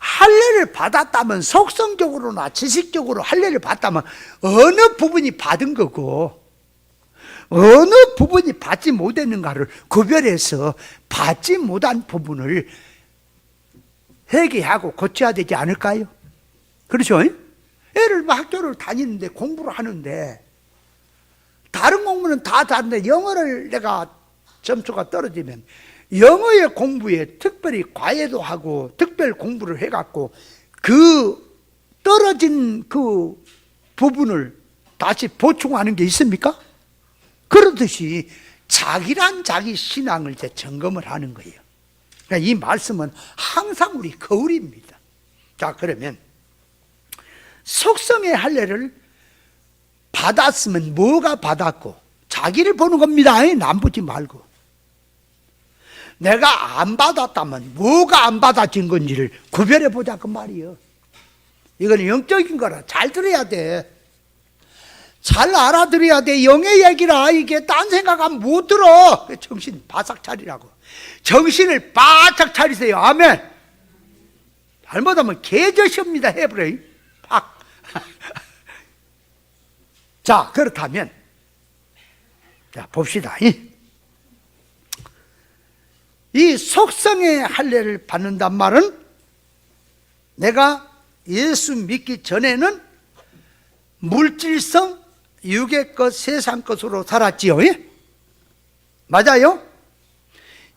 할례를 받았다면 속성적으로나 지식적으로 할례를 받다면 어느 부분이 받은 거고 어느 부분이 받지 못했는가를 구별해서 받지 못한 부분을 회개하고 고쳐야 되지 않을까요? 그렇죠? 애를 학교를 다니는데 공부를 하는데 다른 공부는 다 다른데 영어를 내가 점수가 떨어지면 영어의 공부에 특별히 과외도 하고 특별 공부를 해갖고 그 떨어진 그 부분을 다시 보충하는 게 있습니까? 그렇듯이 자기란 자기 신앙을 이제 점검을 하는 거예요. 그러니까 이 말씀은 항상 우리 거울입니다. 자, 그러면 속성의 할례를 받았으면 뭐가 받았고 자기를 보는 겁니다. 남 보지 말고. 내가 안 받았다면 뭐가 안 받아진 건지를 구별해 보자 그 말이에요. 이건 영적인 거라 잘 들어야 돼. 잘 알아들어야 돼. 영의 얘기라 이게 딴 생각하면 못 들어. 정신 바싹 차리라고. 정신을 바싹 차리세요. 아멘. 잘못하면 개저시입니다. 해버려. 팍. 자, 그렇다면 자 봅시다. 이 속성의 할례를 받는단 말은 내가 예수 믿기 전에는 물질성, 육의 것, 세상 것으로 살았지요. 맞아요?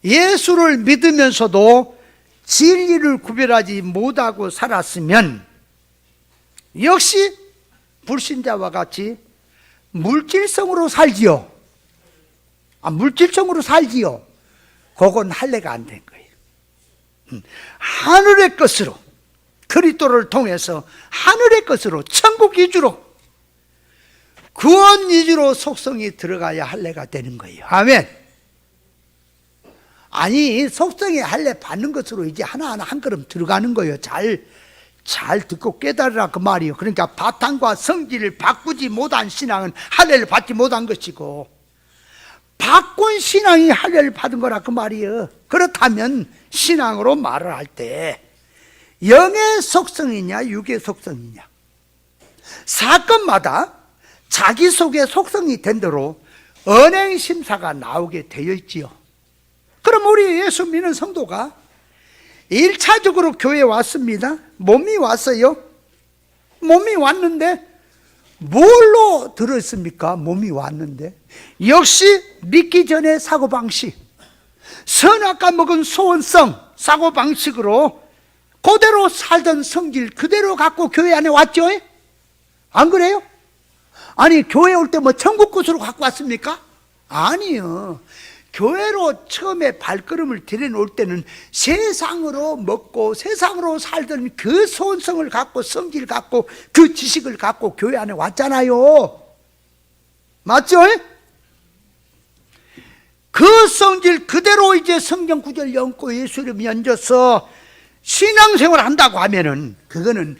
예수를 믿으면서도 진리를 구별하지 못하고 살았으면 역시 불신자와 같이 물질성으로 살지요. 물질성으로 살지요. 그건 할례가 안 된 거예요. 하늘의 것으로 그리스도를 통해서 하늘의 것으로 천국 위주로 구원 위주로 속성이 들어가야 할례가 되는 거예요. 아멘. 아니 속성의 할례 받는 것으로 이제 하나하나 한 걸음 들어가는 거예요. 잘 듣고 깨달으라 그 말이에요. 그러니까 바탕과 성질을 바꾸지 못한 신앙은 할례를 받지 못한 것이고 바꾼 신앙이 할례를 받은 거라 그 말이에요. 그렇다면 신앙으로 말을 할 때 영의 속성이냐 육의 속성이냐 사건마다 자기 속의 속성이 된 대로 언행심사가 나오게 되어 있지요. 그럼 우리 예수 믿는 성도가 1차적으로 교회에 왔습니다. 몸이 왔어요. 몸이 왔는데 뭘로 들었습니까? 몸이 왔는데 역시 믿기 전에 사고방식, 선악과 먹은 소원성 사고방식으로 그대로 살던 성질 그대로 갖고 교회 안에 왔죠? 안 그래요? 아니 교회 올 때 뭐 천국 곳으로 갖고 왔습니까? 아니요. 교회로 처음에 발걸음을 들여놓을 때는 세상으로 먹고 세상으로 살던 그 소원성을 갖고 성질 갖고 그 지식을 갖고 교회 안에 왔잖아요. 맞죠? 그 성질 그대로 이제 성경 구절 엮고 예수 이름 얹어서 신앙생활 한다고 하면은 그거는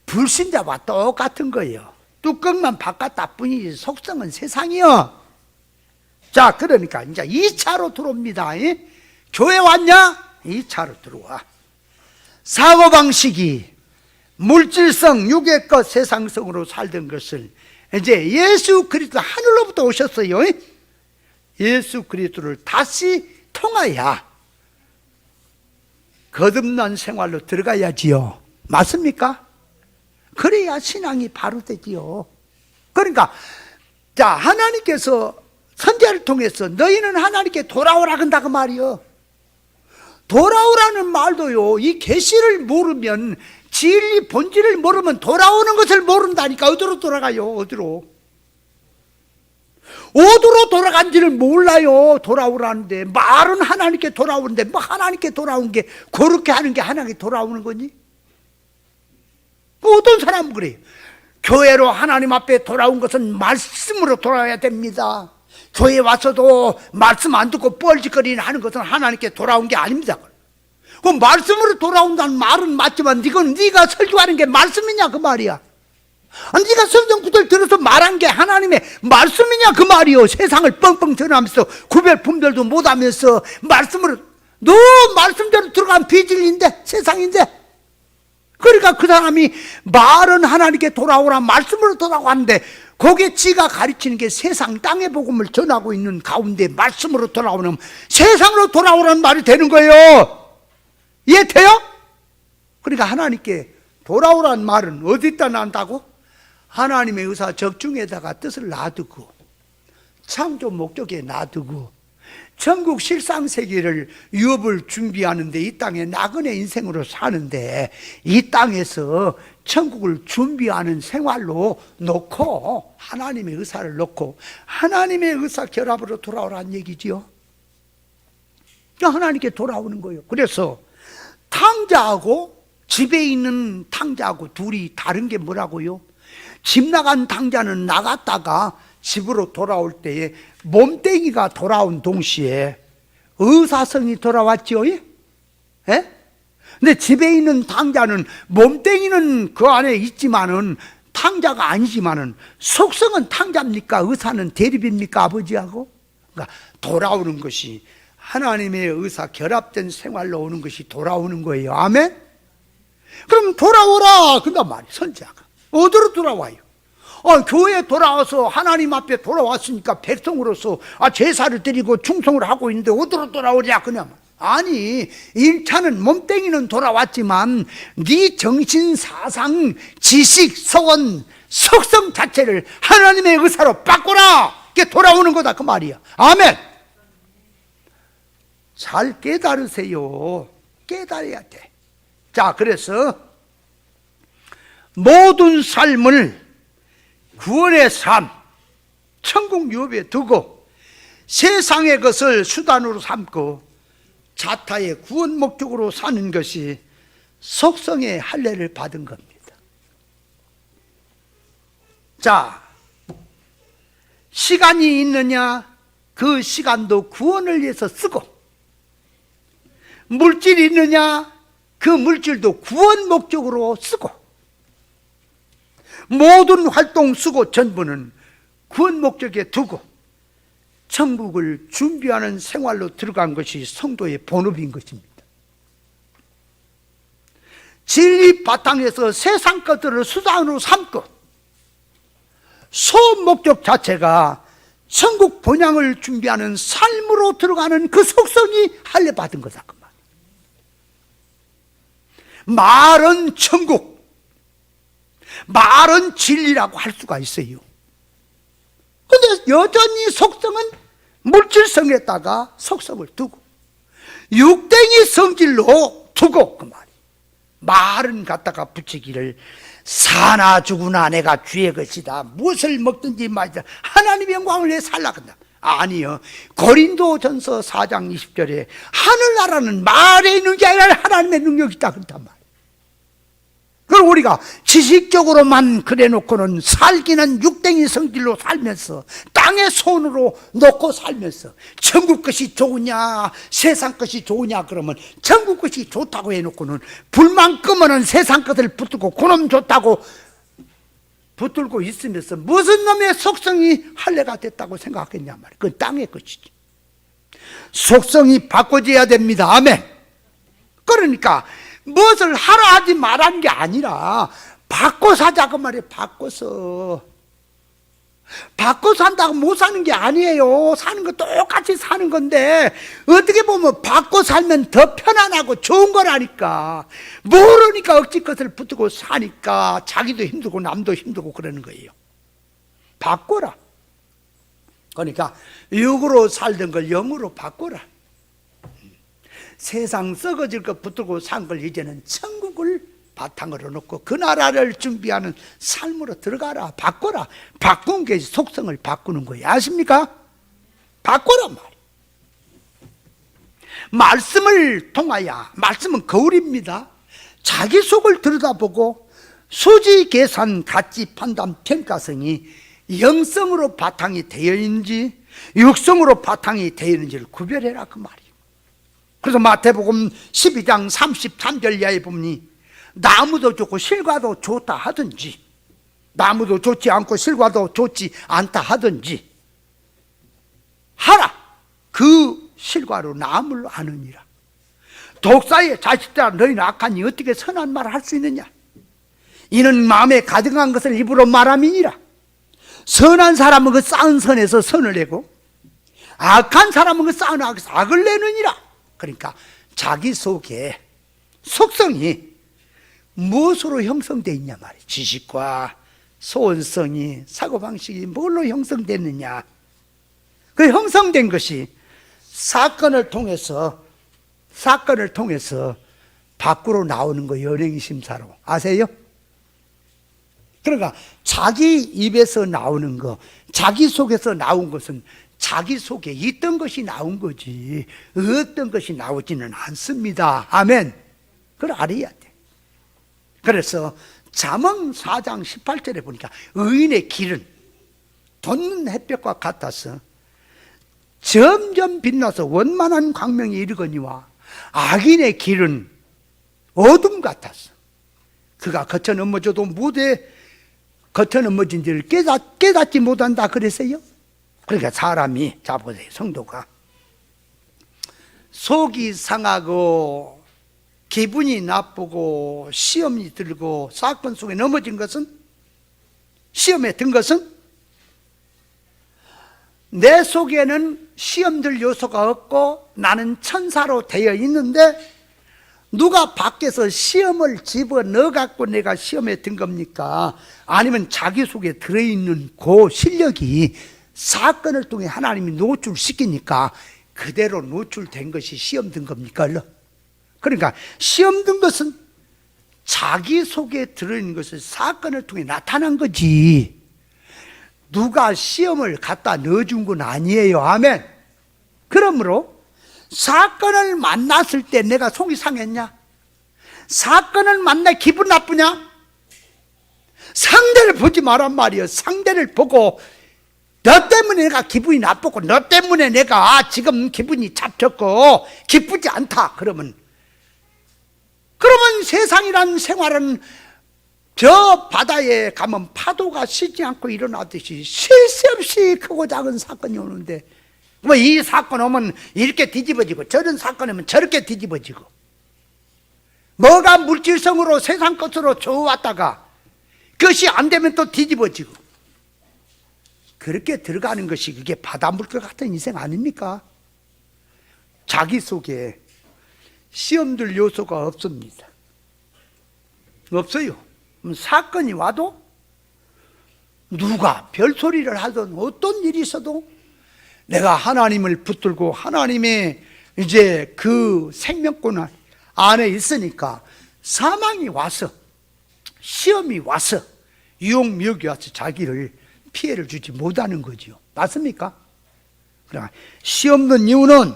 불신자와 똑같은 거예요. 뚜껑만 바꿨다 뿐이지 속성은 세상이요. 자, 그러니까 이제 2차로 들어옵니다. 교회 왔냐? 2차로 들어와. 사고방식이 물질성, 육의 것, 세상성으로 살던 것을 이제 예수 그리스도 하늘로부터 오셨어요. 예수 그리스도를 다시 통하여 거듭난 생활로 들어가야지요. 맞습니까? 그래야 신앙이 바로 되지요. 그러니까 자, 하나님께서 선지자를 통해서 너희는 하나님께 돌아오라 한다 그 말이요. 돌아오라는 말도요, 이 계시를 모르면 진리 본질을 모르면 돌아오는 것을 모른다니까. 어디로 돌아가요? 어디로 돌아간지를 몰라요. 돌아오라는데 말은 하나님께 돌아오는데 뭐 하나님께 돌아온 게 그렇게 하는 게 하나님께 돌아오는 거니? 어떤 사람은 그래요. 교회로 하나님 앞에 돌아온 것은 말씀으로 돌아와야 됩니다. 교회 와서도 말씀 안 듣고 뻘짓거리는 하는 것은 하나님께 돌아온 게 아닙니다. 그 말씀으로 돌아온다는 말은 맞지만 이건 네가 설교하는 게 말씀이냐 그 말이야. 네가 성경 구절 들어서 말한 게 하나님의 말씀이냐 그 말이요. 세상을 뻥뻥 전하면서 구별 분별도 못하면서 말씀으로 너 말씀대로 들어가면 비진리인데 세상인데 그러니까 그 사람이 말은 하나님께 돌아오라 말씀으로 돌아왔는데 거기에 지가 가르치는 게 세상 땅의 복음을 전하고 있는 가운데 말씀으로 돌아오는 세상으로 돌아오라는 말이 되는 거예요. 이해돼요? 그러니까 하나님께 돌아오라는 말은 어디다 난다고? 하나님의 의사 적중에다가 뜻을 놔두고 창조 목적에 놔두고 전국 실상세계를 유업을 준비하는데 이 땅에 나그네 인생으로 사는데 이 땅에서 천국을 준비하는 생활로 놓고 하나님의 의사를 놓고 하나님의 의사 결합으로 돌아오라는 얘기지요. 하나님께 돌아오는 거예요. 그래서 탕자하고 집에 있는 탕자하고 둘이 다른 게 뭐라고요? 집 나간 탕자는 나갔다가 집으로 돌아올 때에 몸뚱이가 돌아온 동시에 의사성이 돌아왔죠. 예? 근데 집에 있는 탕자는 몸뚱이는 그 안에 있지만은 탕자가 아니지만은 속성은 탕자입니까? 의사는 대립입니까? 아버지하고? 그러니까 돌아오는 것이 하나님의 의사 결합된 생활로 오는 것이 돌아오는 거예요. 아멘? 그럼 돌아오라 그런단 말이에요. 선지자가 어디로 돌아와요? 교회에 돌아와서 하나님 앞에 돌아왔으니까 백성으로서 제사를 드리고 충성을 하고 있는데 어디로 돌아오냐 그냥. 아니 1차는 몸뚱이는 돌아왔지만 네 정신, 사상, 지식, 서원, 속성 자체를 하나님의 의사로 바꾸라. 이게 돌아오는 거다 그 말이야. 아멘. 잘 깨달으세요. 깨달아야 돼. 자, 그래서 모든 삶을 구원의 삶, 천국 유업에 두고 세상의 것을 수단으로 삼고 자타의 구원 목적으로 사는 것이 속성의 할례를 받은 겁니다. 자, 시간이 있느냐? 그 시간도 구원을 위해서 쓰고, 물질이 있느냐? 그 물질도 구원 목적으로 쓰고, 모든 활동 수고 전부는 구원 목적에 두고 천국을 준비하는 생활로 들어간 것이 성도의 본업인 것입니다. 진리 바탕에서 세상 것들을 수단으로 삼고 소원 목적 자체가 천국 본향을 준비하는 삶으로 들어가는 그 속성이 할례 받은 거다 그 말. 말은 천국, 말은 진리라고 할 수가 있어요. 근데 여전히 속성은 물질성에다가 속성을 두고 육댕이 성질로 두고 그 말이. 말은 갖다가 붙이기를 사나 죽으나 내가 주의 것이다. 무엇을 먹든지 마시다. 하나님의 영광을 위해 살라 한다. 아니요. 고린도전서 4장 20절에 하늘나라는 말에 있는 게 아니라 하나님의 능력이 있다 그런단 말이에요. 그걸 우리가 지식적으로만 그래놓고는 살기는 육댕이 성질로 살면서 땅의 손으로 놓고 살면서 천국 것이 좋으냐 세상 것이 좋으냐 그러면 천국 것이 좋다고 해놓고는 불만 끄면은 세상 것을 붙들고 그놈 좋다고 붙들고 있으면서 무슨 놈의 속성이 할례가 됐다고 생각했냐 말이에요. 그건 땅의 것이지. 속성이 바꿔져야 됩니다. 아멘. 그러니까 무엇을 하라 하지 말라는 게 아니라 바꿔 사자 그 말이에요. 바꿔서 한다고 못 사는 게 아니에요. 사는 거 똑같이 사는 건데 어떻게 보면 바꿔 살면 더 편안하고 좋은 거라니까. 모르니까 억지 것을 붙들고 사니까 자기도 힘들고 남도 힘들고 그러는 거예요. 바꿔라. 그러니까 육으로 살던 걸 영으로 바꿔라. 세상 썩어질 것 붙들고 산 걸 이제는 천국을 바탕으로 놓고 그 나라를 준비하는 삶으로 들어가라. 바꿔라. 바꾼 게 속성을 바꾸는 거예요. 아십니까? 바꿔라 말이에요. 말씀을 통하여, 말씀은 거울입니다. 자기 속을 들여다보고 수지, 계산, 가치, 판단, 평가성이 영성으로 바탕이 되어 있는지 육성으로 바탕이 되어 있는지를 구별해라 그 말이에요. 그래서 마태복음 12장 33절 이하에 보니 나무도 좋고 실과도 좋다 하든지 나무도 좋지 않고 실과도 좋지 않다 하든지 하라. 그 실과로 나무를 아느니라. 독사의 자식들아 너희는 악하니 어떻게 선한 말을 할 수 있느냐? 이는 마음에 가득한 것을 입으로 말함이니라. 선한 사람은 그 쌓은 선에서 선을 내고 악한 사람은 그 쌓은 악에서 악을 내느니라. 그러니까 자기 속에 속성이 무엇으로 형성되어 있냐 말이에요. 지식과 소원성이, 사고방식이 뭘로 형성됐느냐. 그 형성된 것이 사건을 통해서 밖으로 나오는 거, 연행심사로. 아세요? 그러니까 자기 입에서 나오는 거, 자기 속에서 나온 것은 자기 속에 있던 것이 나온 거지 어떤 것이 나오지는 않습니다. 아멘. 그걸 알아야 돼. 그래서 잠언 4장 18절에 보니까 의인의 길은 돋는 햇볕과 같아서 점점 빛나서 원만한 광명이 이르거니와 악인의 길은 어둠 같았어. 그가 거쳐 넘어져도 무대 거쳐 넘어진 지를 깨닫지 못한다 그랬어요. 그러니까 사람이, 자 보세요, 성도가 속이 상하고 기분이 나쁘고 시험이 들고 사건 속에 넘어진 것은, 시험에 든 것은 내 속에는 시험들 요소가 없고 나는 천사로 되어 있는데 누가 밖에서 시험을 집어넣어 갖고 내가 시험에 든 겁니까? 아니면 자기 속에 들어있는 그 실력이 사건을 통해 하나님이 노출시키니까 그대로 노출된 것이 시험 든 겁니까? 그러니까 시험 든 것은 자기 속에 들어있는 것을 사건을 통해 나타난 거지 누가 시험을 갖다 넣어준 건 아니에요. 아멘. 그러므로 사건을 만났을 때 내가 속이 상했냐? 사건을 만나 기분 나쁘냐? 상대를 보지 말란 말이에요. 상대를 보고 너 때문에 내가 기분이 나쁘고 너 때문에 내가 지금 기분이 잡혔고 기쁘지 않다. 그러면 세상이란 생활은 저 바다에 가면 파도가 쉬지 않고 일어나듯이 쉴 새 없이 크고 작은 사건이 오는데 뭐 이 사건 오면 이렇게 뒤집어지고 저런 사건 오면 저렇게 뒤집어지고 뭐가 물질성으로 세상 것으로 좋았다가 그것이 안 되면 또 뒤집어지고 그렇게 들어가는 것이 그게 바닷물결 같은 인생 아닙니까? 자기 속에 시험들 요소가 없습니다. 없어요. 사건이 와도 누가 별소리를 하든 어떤 일이 있어도 내가 하나님을 붙들고 하나님의 이제 그 생명권 안에 있으니까 사망이 와서 시험이 와서 유혹미혹이 와서 자기를 피해를 주지 못하는 거죠. 맞습니까? 그러나 시험 든 이유는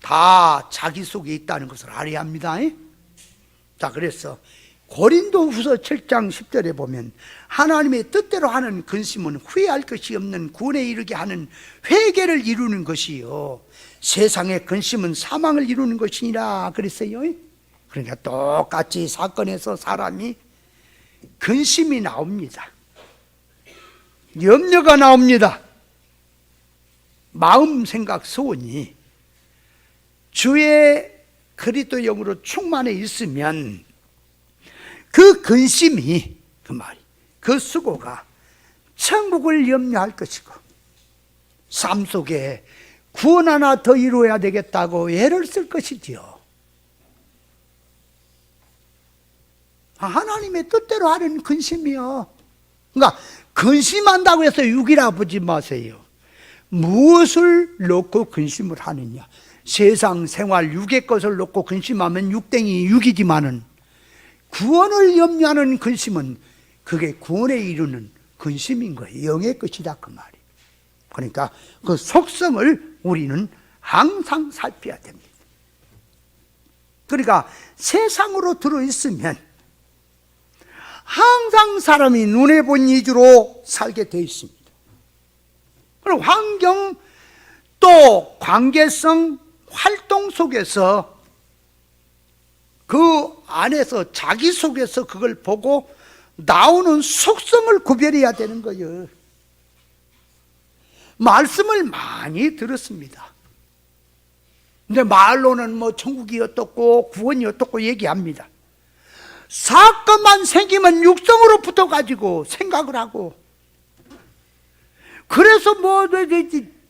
다 자기 속에 있다는 것을 알아야 합니다. 자, 그래서 고린도후서 7장 10절에 보면 하나님의 뜻대로 하는 근심은 후회할 것이 없는 구원에 이르게 하는 회개를 이루는 것이요 세상의 근심은 사망을 이루는 것이니라 그랬어요. 그러니까 똑같이 사건에서 사람이 근심이 나옵니다. 염려가 나옵니다. 마음, 생각, 소원이 주의 그리스도 영으로 충만해 있으면 그 근심이 그 수고가 천국을 염려할 것이고 삶 속에 구원 하나 더 이루어야 되겠다고 애를 쓸 것이지요. 하나님의 뜻대로 하는 근심이요. 그러니까 근심한다고 해서 육이라 보지 마세요. 무엇을 놓고 근심을 하느냐? 세상 생활 육의 것을 놓고 근심하면 육땡이 육이지만은 구원을 염려하는 근심은 그게 구원에 이르는 근심인 거예요. 영의 것이다 그 말이. 그러니까 그 속성을 우리는 항상 살펴야 됩니다. 그러니까 세상으로 들어있으면 항상 사람이 눈에 본 이주로 살게 되어 있습니다. 그리고 환경 또 관계성 활동 속에서 그 안에서 자기 속에서 그걸 보고 나오는 속성을 구별해야 되는 거예요. 말씀을 많이 들었습니다. 근데 말로는 뭐 천국이 어떻고 구원이 어떻고 얘기합니다. 사건만 생기면 육성으로부터 가지고 생각을 하고, 그래서 뭐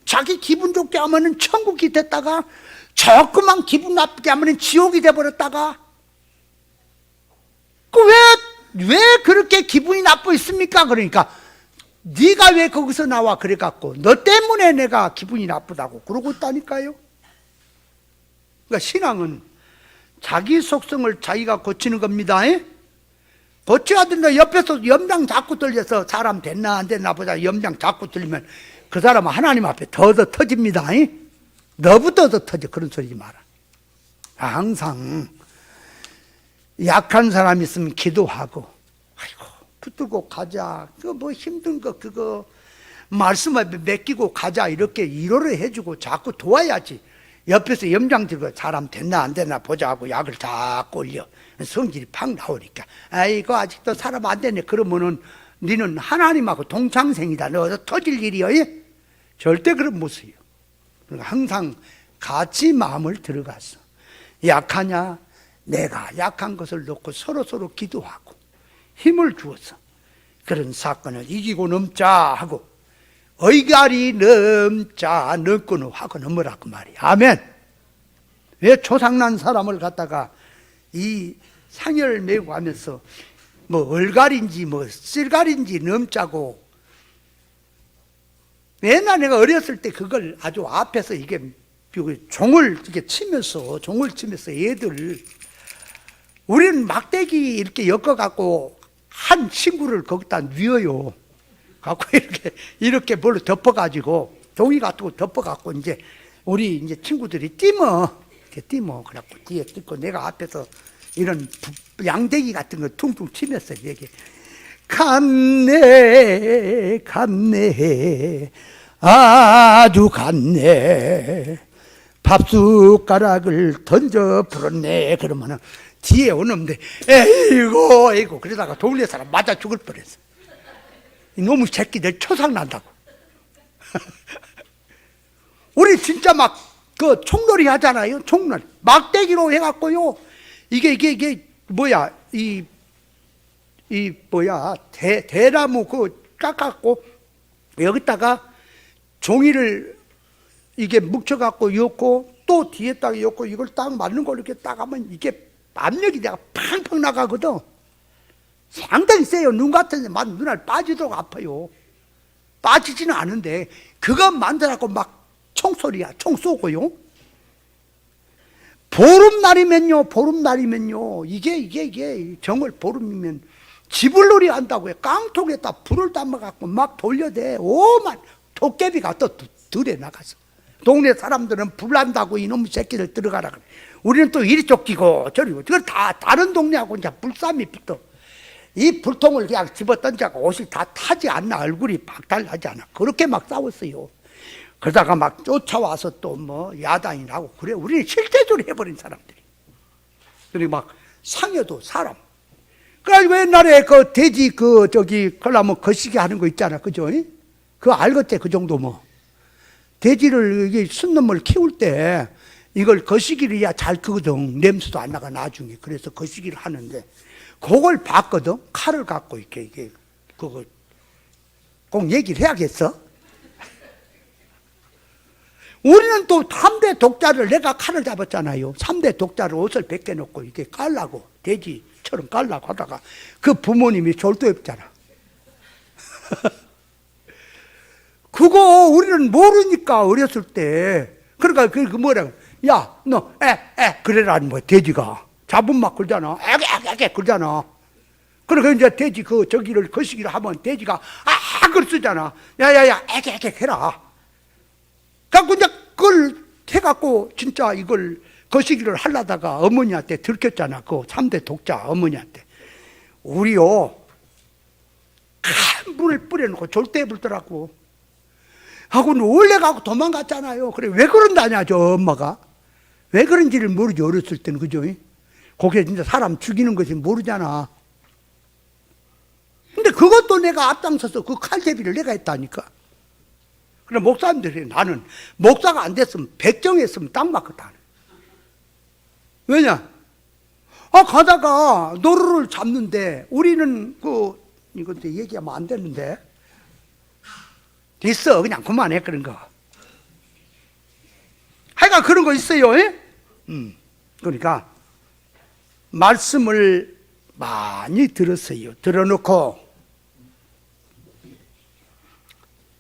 자기 기분 좋게 하면은 천국이 됐다가 조금만 기분 나쁘게 하면은 지옥이 돼버렸다가, 왜 그렇게 기분이 나빠 있습니까? 그러니까 네가 왜 거기서 나와 그래갖고 너 때문에 내가 기분이 나쁘다고 그러고 있다니까요. 그러니까 신앙은 자기 속성을 자기가 고치는 겁니다. 고쳐야 된다. 옆에서 염장 자꾸 들려서 사람 됐나 안 됐나 보자 염장 자꾸 들리면 그 사람은 하나님 앞에 더더 터집니다. 너부터 더 터져. 그런 소리지 마라. 항상 약한 사람 있으면 기도하고, 아이고 붙들고 가자, 그거 뭐 힘든 거 그거 말씀에 맡기고 가자, 이렇게 위로를 해주고 자꾸 도와야지. 옆에서 염장 들고 사람 됐나 안 됐나 보자 하고 약을 자꾸 올려 성질이 팍 나오니까, 아이고 아직도 사람 안 됐네 그러면은 너는 하나님하고 동창생이다, 너 터질 일이여. 절대 그런 모습이요. 그러니까 항상 같이 마음을 들어가서 약하냐, 내가 약한 것을 놓고 서로 기도하고 힘을 주어서 그런 사건을 이기고 넘자 하고, 의갈이 넘자 넘고는 하고 넘으라고 말이야. 아멘. 왜 초상난 사람을 갖다가 이 상여를 메고 하면서 뭐 얼갈인지 뭐 쓸갈인지 넘자고, 옛날 내가 어렸을 때 그걸 아주 앞에서 이게 종을 이렇게 치면서 애들, 우리는 막대기 이렇게 엮어갖고 한 친구를 거기다 뉘어요. 갖고 이렇게 뭘로 덮어가지고 종이 같은 거 덮어갖고 이제 우리 이제 친구들이 이렇게 그래갖고 뒤에 뜯고 내가 앞에서 이런 양대기 같은 거 퉁퉁 치면서 얘기, 갔네 아주 갔네, 밥숟가락을 던져 불었네. 그러면은 뒤에 오는데 에이고 그러다가 동네 사람 맞아 죽을 뻔했어. 이놈의 새끼들 초상난다고. 우리 진짜 막 그 총놀이 하잖아요. 총놀이 막대기로 해갖고요, 이게 뭐야, 이 뭐야 대나무 그 깎았고 여기다가 종이를 이게 묵혀갖고 엮고 또 뒤에다가 엮고 이걸 딱 맞는 걸 이렇게 딱 하면 이게 압력이 내가 팡팡 나가거든. 상당히 세요. 눈 같은데 맞 눈알 빠지도록 아파요. 빠지지는 않은데 그거 만들어갖고 막 총소리야, 총 쏘고요. 보름날이면요 이게 정월 보름이면 지불놀이 한다고 해. 깡통에다 불을 담아갖고 막 돌려대. 오만 도깨비가 또 들에 나가서 동네 사람들은 불난다고 이놈의 새끼들 들어가라 그래. 우리는 또 이리 쫓기고 저리, 그걸 다 다른 동네하고 이제 불싸움이 붙어. 이 불통을 그냥 집어 던져고 옷이 다 타지 않나, 얼굴이 박달나지 않아. 그렇게 막 싸웠어요. 그러다가 막 쫓아와서 또 뭐 야단이 나고 그래. 우리는 실제적으로 해버린 사람들이. 그리고 막 상여도 사람. 그래가지고 옛날에 그 돼지 그러려면 거시기 하는 거 있잖아, 그죠? 그거 알겠지? 그 정도 뭐. 돼지를 이게 순놈을 키울 때 이걸 거시기를 해야 잘 크거든. 냄새도 안 나가 나중에. 그래서 거시기를 하는데 그걸 봤거든. 칼을 갖고 이게 그거 꼭 얘기를 해야겠어. 우리는 또 3대 독자를, 내가 칼을 잡았잖아요. 3대 독자를 옷을 벗겨놓고 이렇게 깔라고, 돼지처럼 깔라고 하다가 그 부모님이 졸도했잖아. 그거 우리는 모르니까 어렸을 때. 그러니까 그 뭐라고, 야 너 그래라는 거야. 돼지가 잡은 막 그러잖아. 애게 그러잖아. 그러니까 이제 돼지 저기를 거시기를 하면 돼지가 그걸 쓰잖아. 야야야 애게 해라. 갖고 이제 그걸 해갖고 진짜 이걸 거시기를 하려다가 어머니한테 들켰잖아. 그 3대 독자 어머니한테. 우리요 큰 불을 뿌려놓고 졸대 불더라고. 하고 놀래가고 도망갔잖아요. 그래 왜 그런다냐 저 엄마가. 왜 그런지를 모르지 어렸을 때는, 그죠? 그게 진짜 사람 죽이는 것이 모르잖아. 근데 그것도 내가 앞장서서 그 칼제비를 내가 했다니까. 그래 목사님들이 나는 목사가 안 됐으면 백정했으면 딱 맞거든. 왜냐? 가다가 노루를 잡는데 우리는 이것도 얘기하면 안 되는데 있어. 그냥 그만해 그런 거. 하여간 그런 거 있어요. 예? 그러니까 말씀을 많이 들었어요. 들어놓고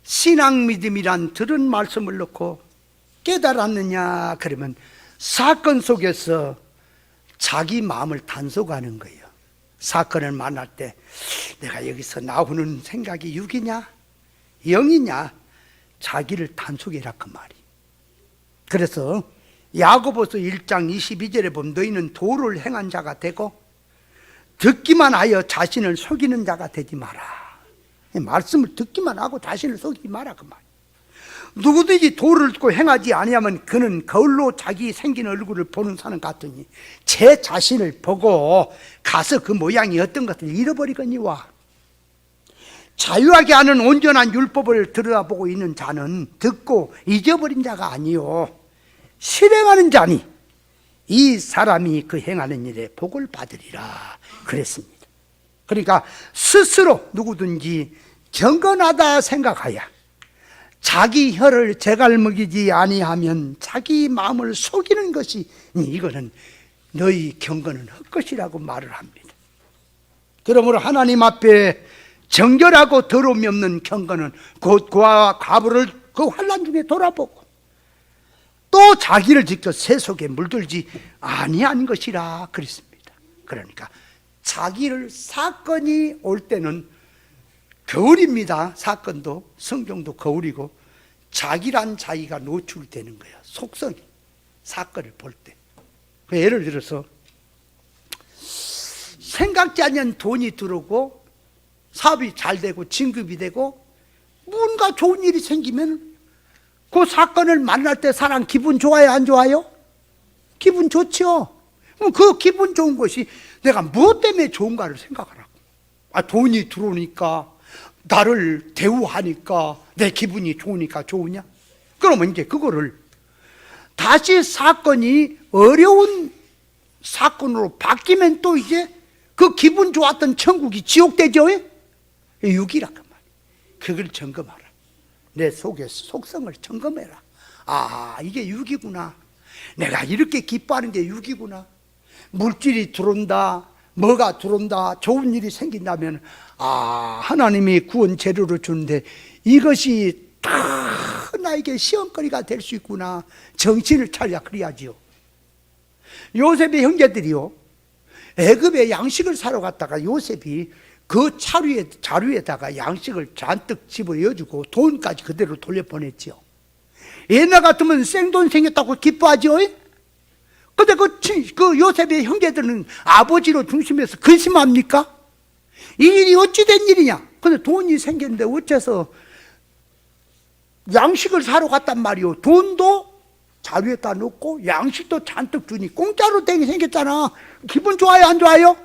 신앙 믿음이란 들은 말씀을 놓고 깨달았느냐 그러면 사건 속에서 자기 마음을 단속하는 거예요. 사건을 만날 때 내가 여기서 나오는 생각이 6이냐 0이냐 자기를 단속해라 그 말이. 그래서 야고보서 1장 22절에 보면 너희는 도를 행한 자가 되고 듣기만 하여 자신을 속이는 자가 되지 마라. 말씀을 듣기만 하고 자신을 속이지 마라 그 말. 누구든지 도를 듣고 행하지 아니하면 그는 거울로 자기 생긴 얼굴을 보는 사람 같으니 제 자신을 보고 가서 그 모양이 어떤 것을 잃어버리거니와. 자유하게 하는 온전한 율법을 들여다보고 있는 자는 듣고 잊어버린 자가 아니요 실행하는 자니 이 사람이 그 행하는 일에 복을 받으리라 그랬습니다. 그러니까 스스로 누구든지 경건하다 생각하여 자기 혀를 제갈먹이지 아니하면 자기 마음을 속이는 것이 이거는 너희 경건은 헛것이라고 말을 합니다. 그러므로 하나님 앞에 정결하고 더러움이 없는 경건은 곧 그와 과부를 그 환난 중에 돌아보고 또 자기를 지켜 새 속에 물들지 아니한 것이라 그랬습니다. 그러니까 자기를 사건이 올 때는 거울입니다. 사건도 성경도 거울이고 자기란 자기가 노출되는 거예요. 속성이 사건을 볼 때. 예를 들어서 생각지 않은 돈이 들어오고 사업이 잘 되고 진급이 되고 뭔가 좋은 일이 생기면 그 사건을 만날 때 사람 기분 좋아요 안 좋아요? 기분 좋죠. 그럼 그 기분 좋은 것이 내가 무엇 때문에 좋은가를 생각하라고. 돈이 들어오니까 나를 대우하니까 내 기분이 좋으니까 좋으냐? 그러면 이제 그거를 다시 사건이 어려운 사건으로 바뀌면 또 이제 그 기분 좋았던 천국이 지옥되죠? 육이라 그 말이에요. 그걸 점검하라. 내 속의 속성을 점검해라. 이게 육이구나. 내가 이렇게 기뻐하는 게 육이구나. 물질이 들어온다, 뭐가 들어온다, 좋은 일이 생긴다면 하나님이 구원 재료로 주는데 이것이 다 나에게 시험거리가 될 수 있구나. 정신을 차려 그래야지요. 요셉의 형제들이요, 애굽에 양식을 사러 갔다가 요셉이 그 자루에다가 양식을 잔뜩 집어여주고 돈까지 그대로 돌려보냈지요. 옛날 같으면 생돈 생겼다고 기뻐하죠. 근데 그 요셉의 형제들은 아버지로 중심해서 근심합니까? 이 일이 어찌 된 일이냐? 근데 돈이 생겼는데 어째서 양식을 사러 갔단 말이요. 돈도 자루에다 넣고 양식도 잔뜩 주니 공짜로 되게 생겼잖아. 기분 좋아요 안 좋아요?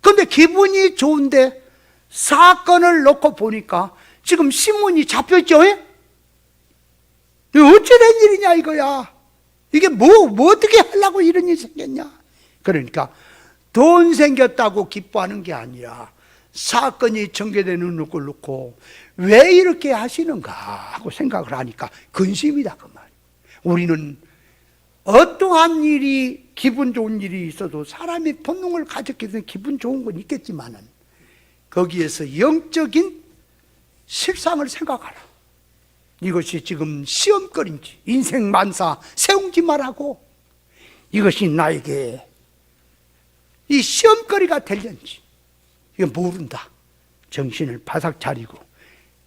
근데 기분이 좋은데 사건을 놓고 보니까 지금 신문이 잡혔죠? 이게 어찌 된 일이냐 이거야. 이게 뭐 어떻게 하려고 이런 일이 생겼냐? 그러니까 돈 생겼다고 기뻐하는 게 아니라 사건이 전개되는 걸 놓고 왜 이렇게 하시는가 하고 생각을 하니까 근심이다 그 말. 우리는 어떠한 일이 기분 좋은 일이 있어도 사람이 본능을 가졌기 때문에 기분 좋은 건 있겠지만은 거기에서 영적인 실상을 생각하라. 이것이 지금 시험거리인지 인생 만사 세웅지 말하고 이것이 나에게 이 시험거리가 될는지 이거 모른다. 정신을 바싹 차리고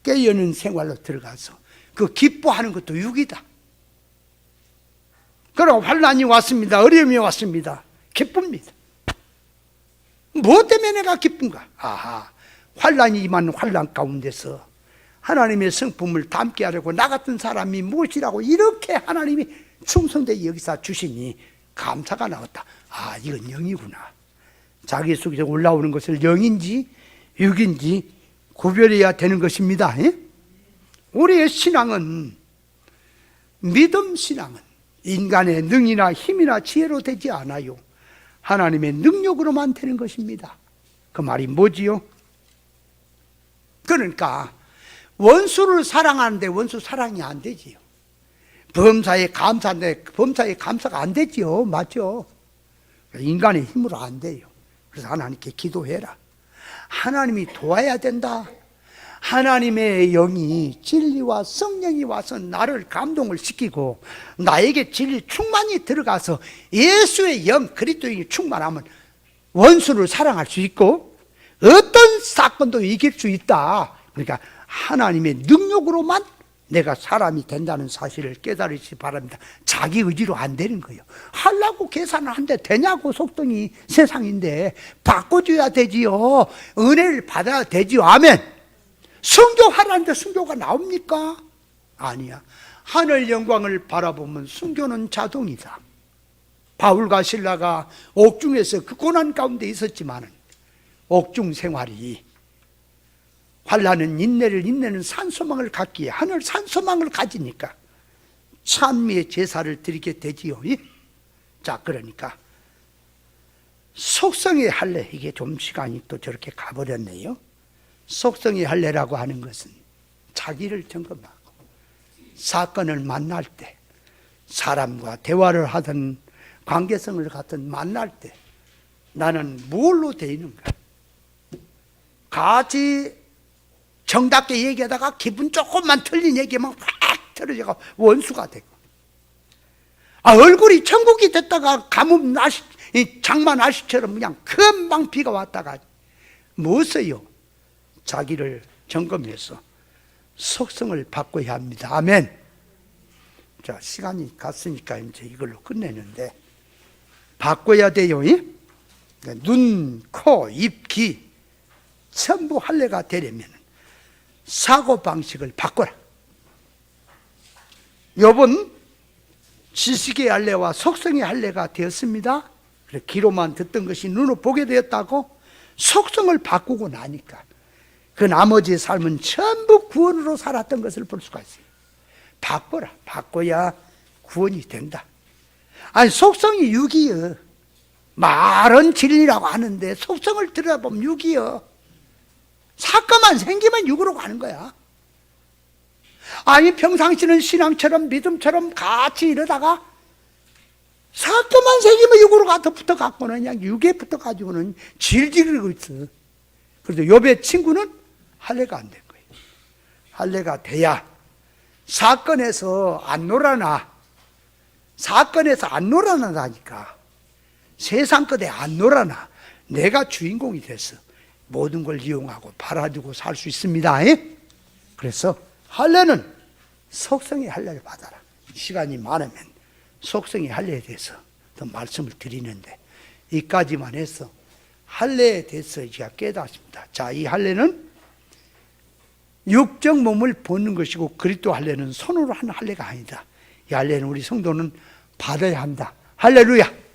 깨어있는 생활로 들어가서 그 기뻐하는 것도 육이다. 그럼 환난이 왔습니다. 어려움이 왔습니다. 기쁩니다. 무엇 때문에 내가 기쁜가? 환난이 임한 환난 가운데서 하나님의 성품을 담게 하려고 나 같은 사람이 무엇이라고 이렇게 하나님이 충성되게 여기서 주시니 감사가 나왔다. 이건 영이구나. 자기 속에서 올라오는 것을 영인지 육인지 구별해야 되는 것입니다. 우리의 신앙은, 믿음 신앙은 인간의 능이나 힘이나 지혜로 되지 않아요. 하나님의 능력으로만 되는 것입니다. 그 말이 뭐지요? 그러니까 원수를 사랑하는데 원수 사랑이 안 되지요. 범사에 감사인데 범사에 감사가 안 되지요. 맞죠? 인간의 힘으로 안 돼요. 그래서 하나님께 기도해라. 하나님이 도와야 된다. 하나님의 영이 진리와 성령이 와서 나를 감동을 시키고 나에게 진리 충만이 들어가서 예수의 영 그리스도의 충만하면 원수를 사랑할 수 있고 어떤 사건도 이길 수 있다. 그러니까 하나님의 능력으로만 내가 사람이 된다는 사실을 깨달으시기 바랍니다. 자기 의지로 안 되는 거예요. 하려고 계산을 한데 되냐고. 속성이 세상인데 바꿔줘야 되지요. 은혜를 받아야 되지요. 아멘. 순교하라는데 순교가 나옵니까? 아니야. 하늘 영광을 바라보면 순교는 자동이다. 바울과 실라가 옥중에서 그 고난 가운데 있었지만 옥중 생활이 환난은 인내는 산소망을 갖기에 하늘 산소망을 가지니까 찬미의 제사를 드리게 되지요. 자, 그러니까 속성의 할례, 이게 좀 시간이 또 저렇게 가버렸네요. 속성의 할례라고 하는 것은 자기를 점검하고 사건을 만날 때 사람과 대화를 하든 관계성을 갖든 만날 때 나는 뭘로 되어 있는가? 같이 정답게 얘기하다가 기분 조금만 틀린 얘기만 확 틀어져가 원수가 되고, 얼굴이 천국이 됐다가 가뭄 날씨, 장마 날씨처럼 그냥 금방 비가 왔다가 무엇이요? 자기를 점검해서 속성을 바꿔야 합니다. 아멘. 자, 시간이 갔으니까 이제 이걸로 끝내는데, 바꿔야 돼요. 눈, 코, 입, 귀 전부 할례가 되려면 사고방식을 바꿔라. 요번 지식의 할례와 속성의 할례가 되었습니다. 그래, 귀로만 듣던 것이 눈으로 보게 되었다고 속성을 바꾸고 나니까 그 나머지 삶은 전부 구원으로 살았던 것을 볼 수가 있어요. 바꿔라. 바꿔야 구원이 된다. 아니, 속성이 육이요. 말은 진리라고 하는데 속성을 들여다보면 육이요. 사건만 생기면 육으로 가는 거야. 아니, 평상시는 신앙처럼 믿음처럼 같이 이러다가 사건만 생기면 육으로 가서 붙어갖고는 그냥 육에 붙어가지고는 질질 흐르고 있어. 그래서 욥의 친구는 할례가 안 된 거예요. 할례가 돼야 사건에서 안 놀아나. 사건에서 안 놀아나다니까. 세상 것에 안 놀아나. 내가 주인공이 돼서 모든 걸 이용하고 팔아주고 살 수 있습니다. 그래서 할례는 속성의 할례를 받아라. 시간이 많으면 속성의 할례에 대해서 더 말씀을 드리는데 이까지만 해서 할례에 대해서 제가 깨닫습니다. 자, 이 할례는 육적 몸을 벗는 것이고 그리스도 할례는 손으로 하는 할례가 아니다. 이 할례는 우리 성도는 받아야 한다. 할렐루야.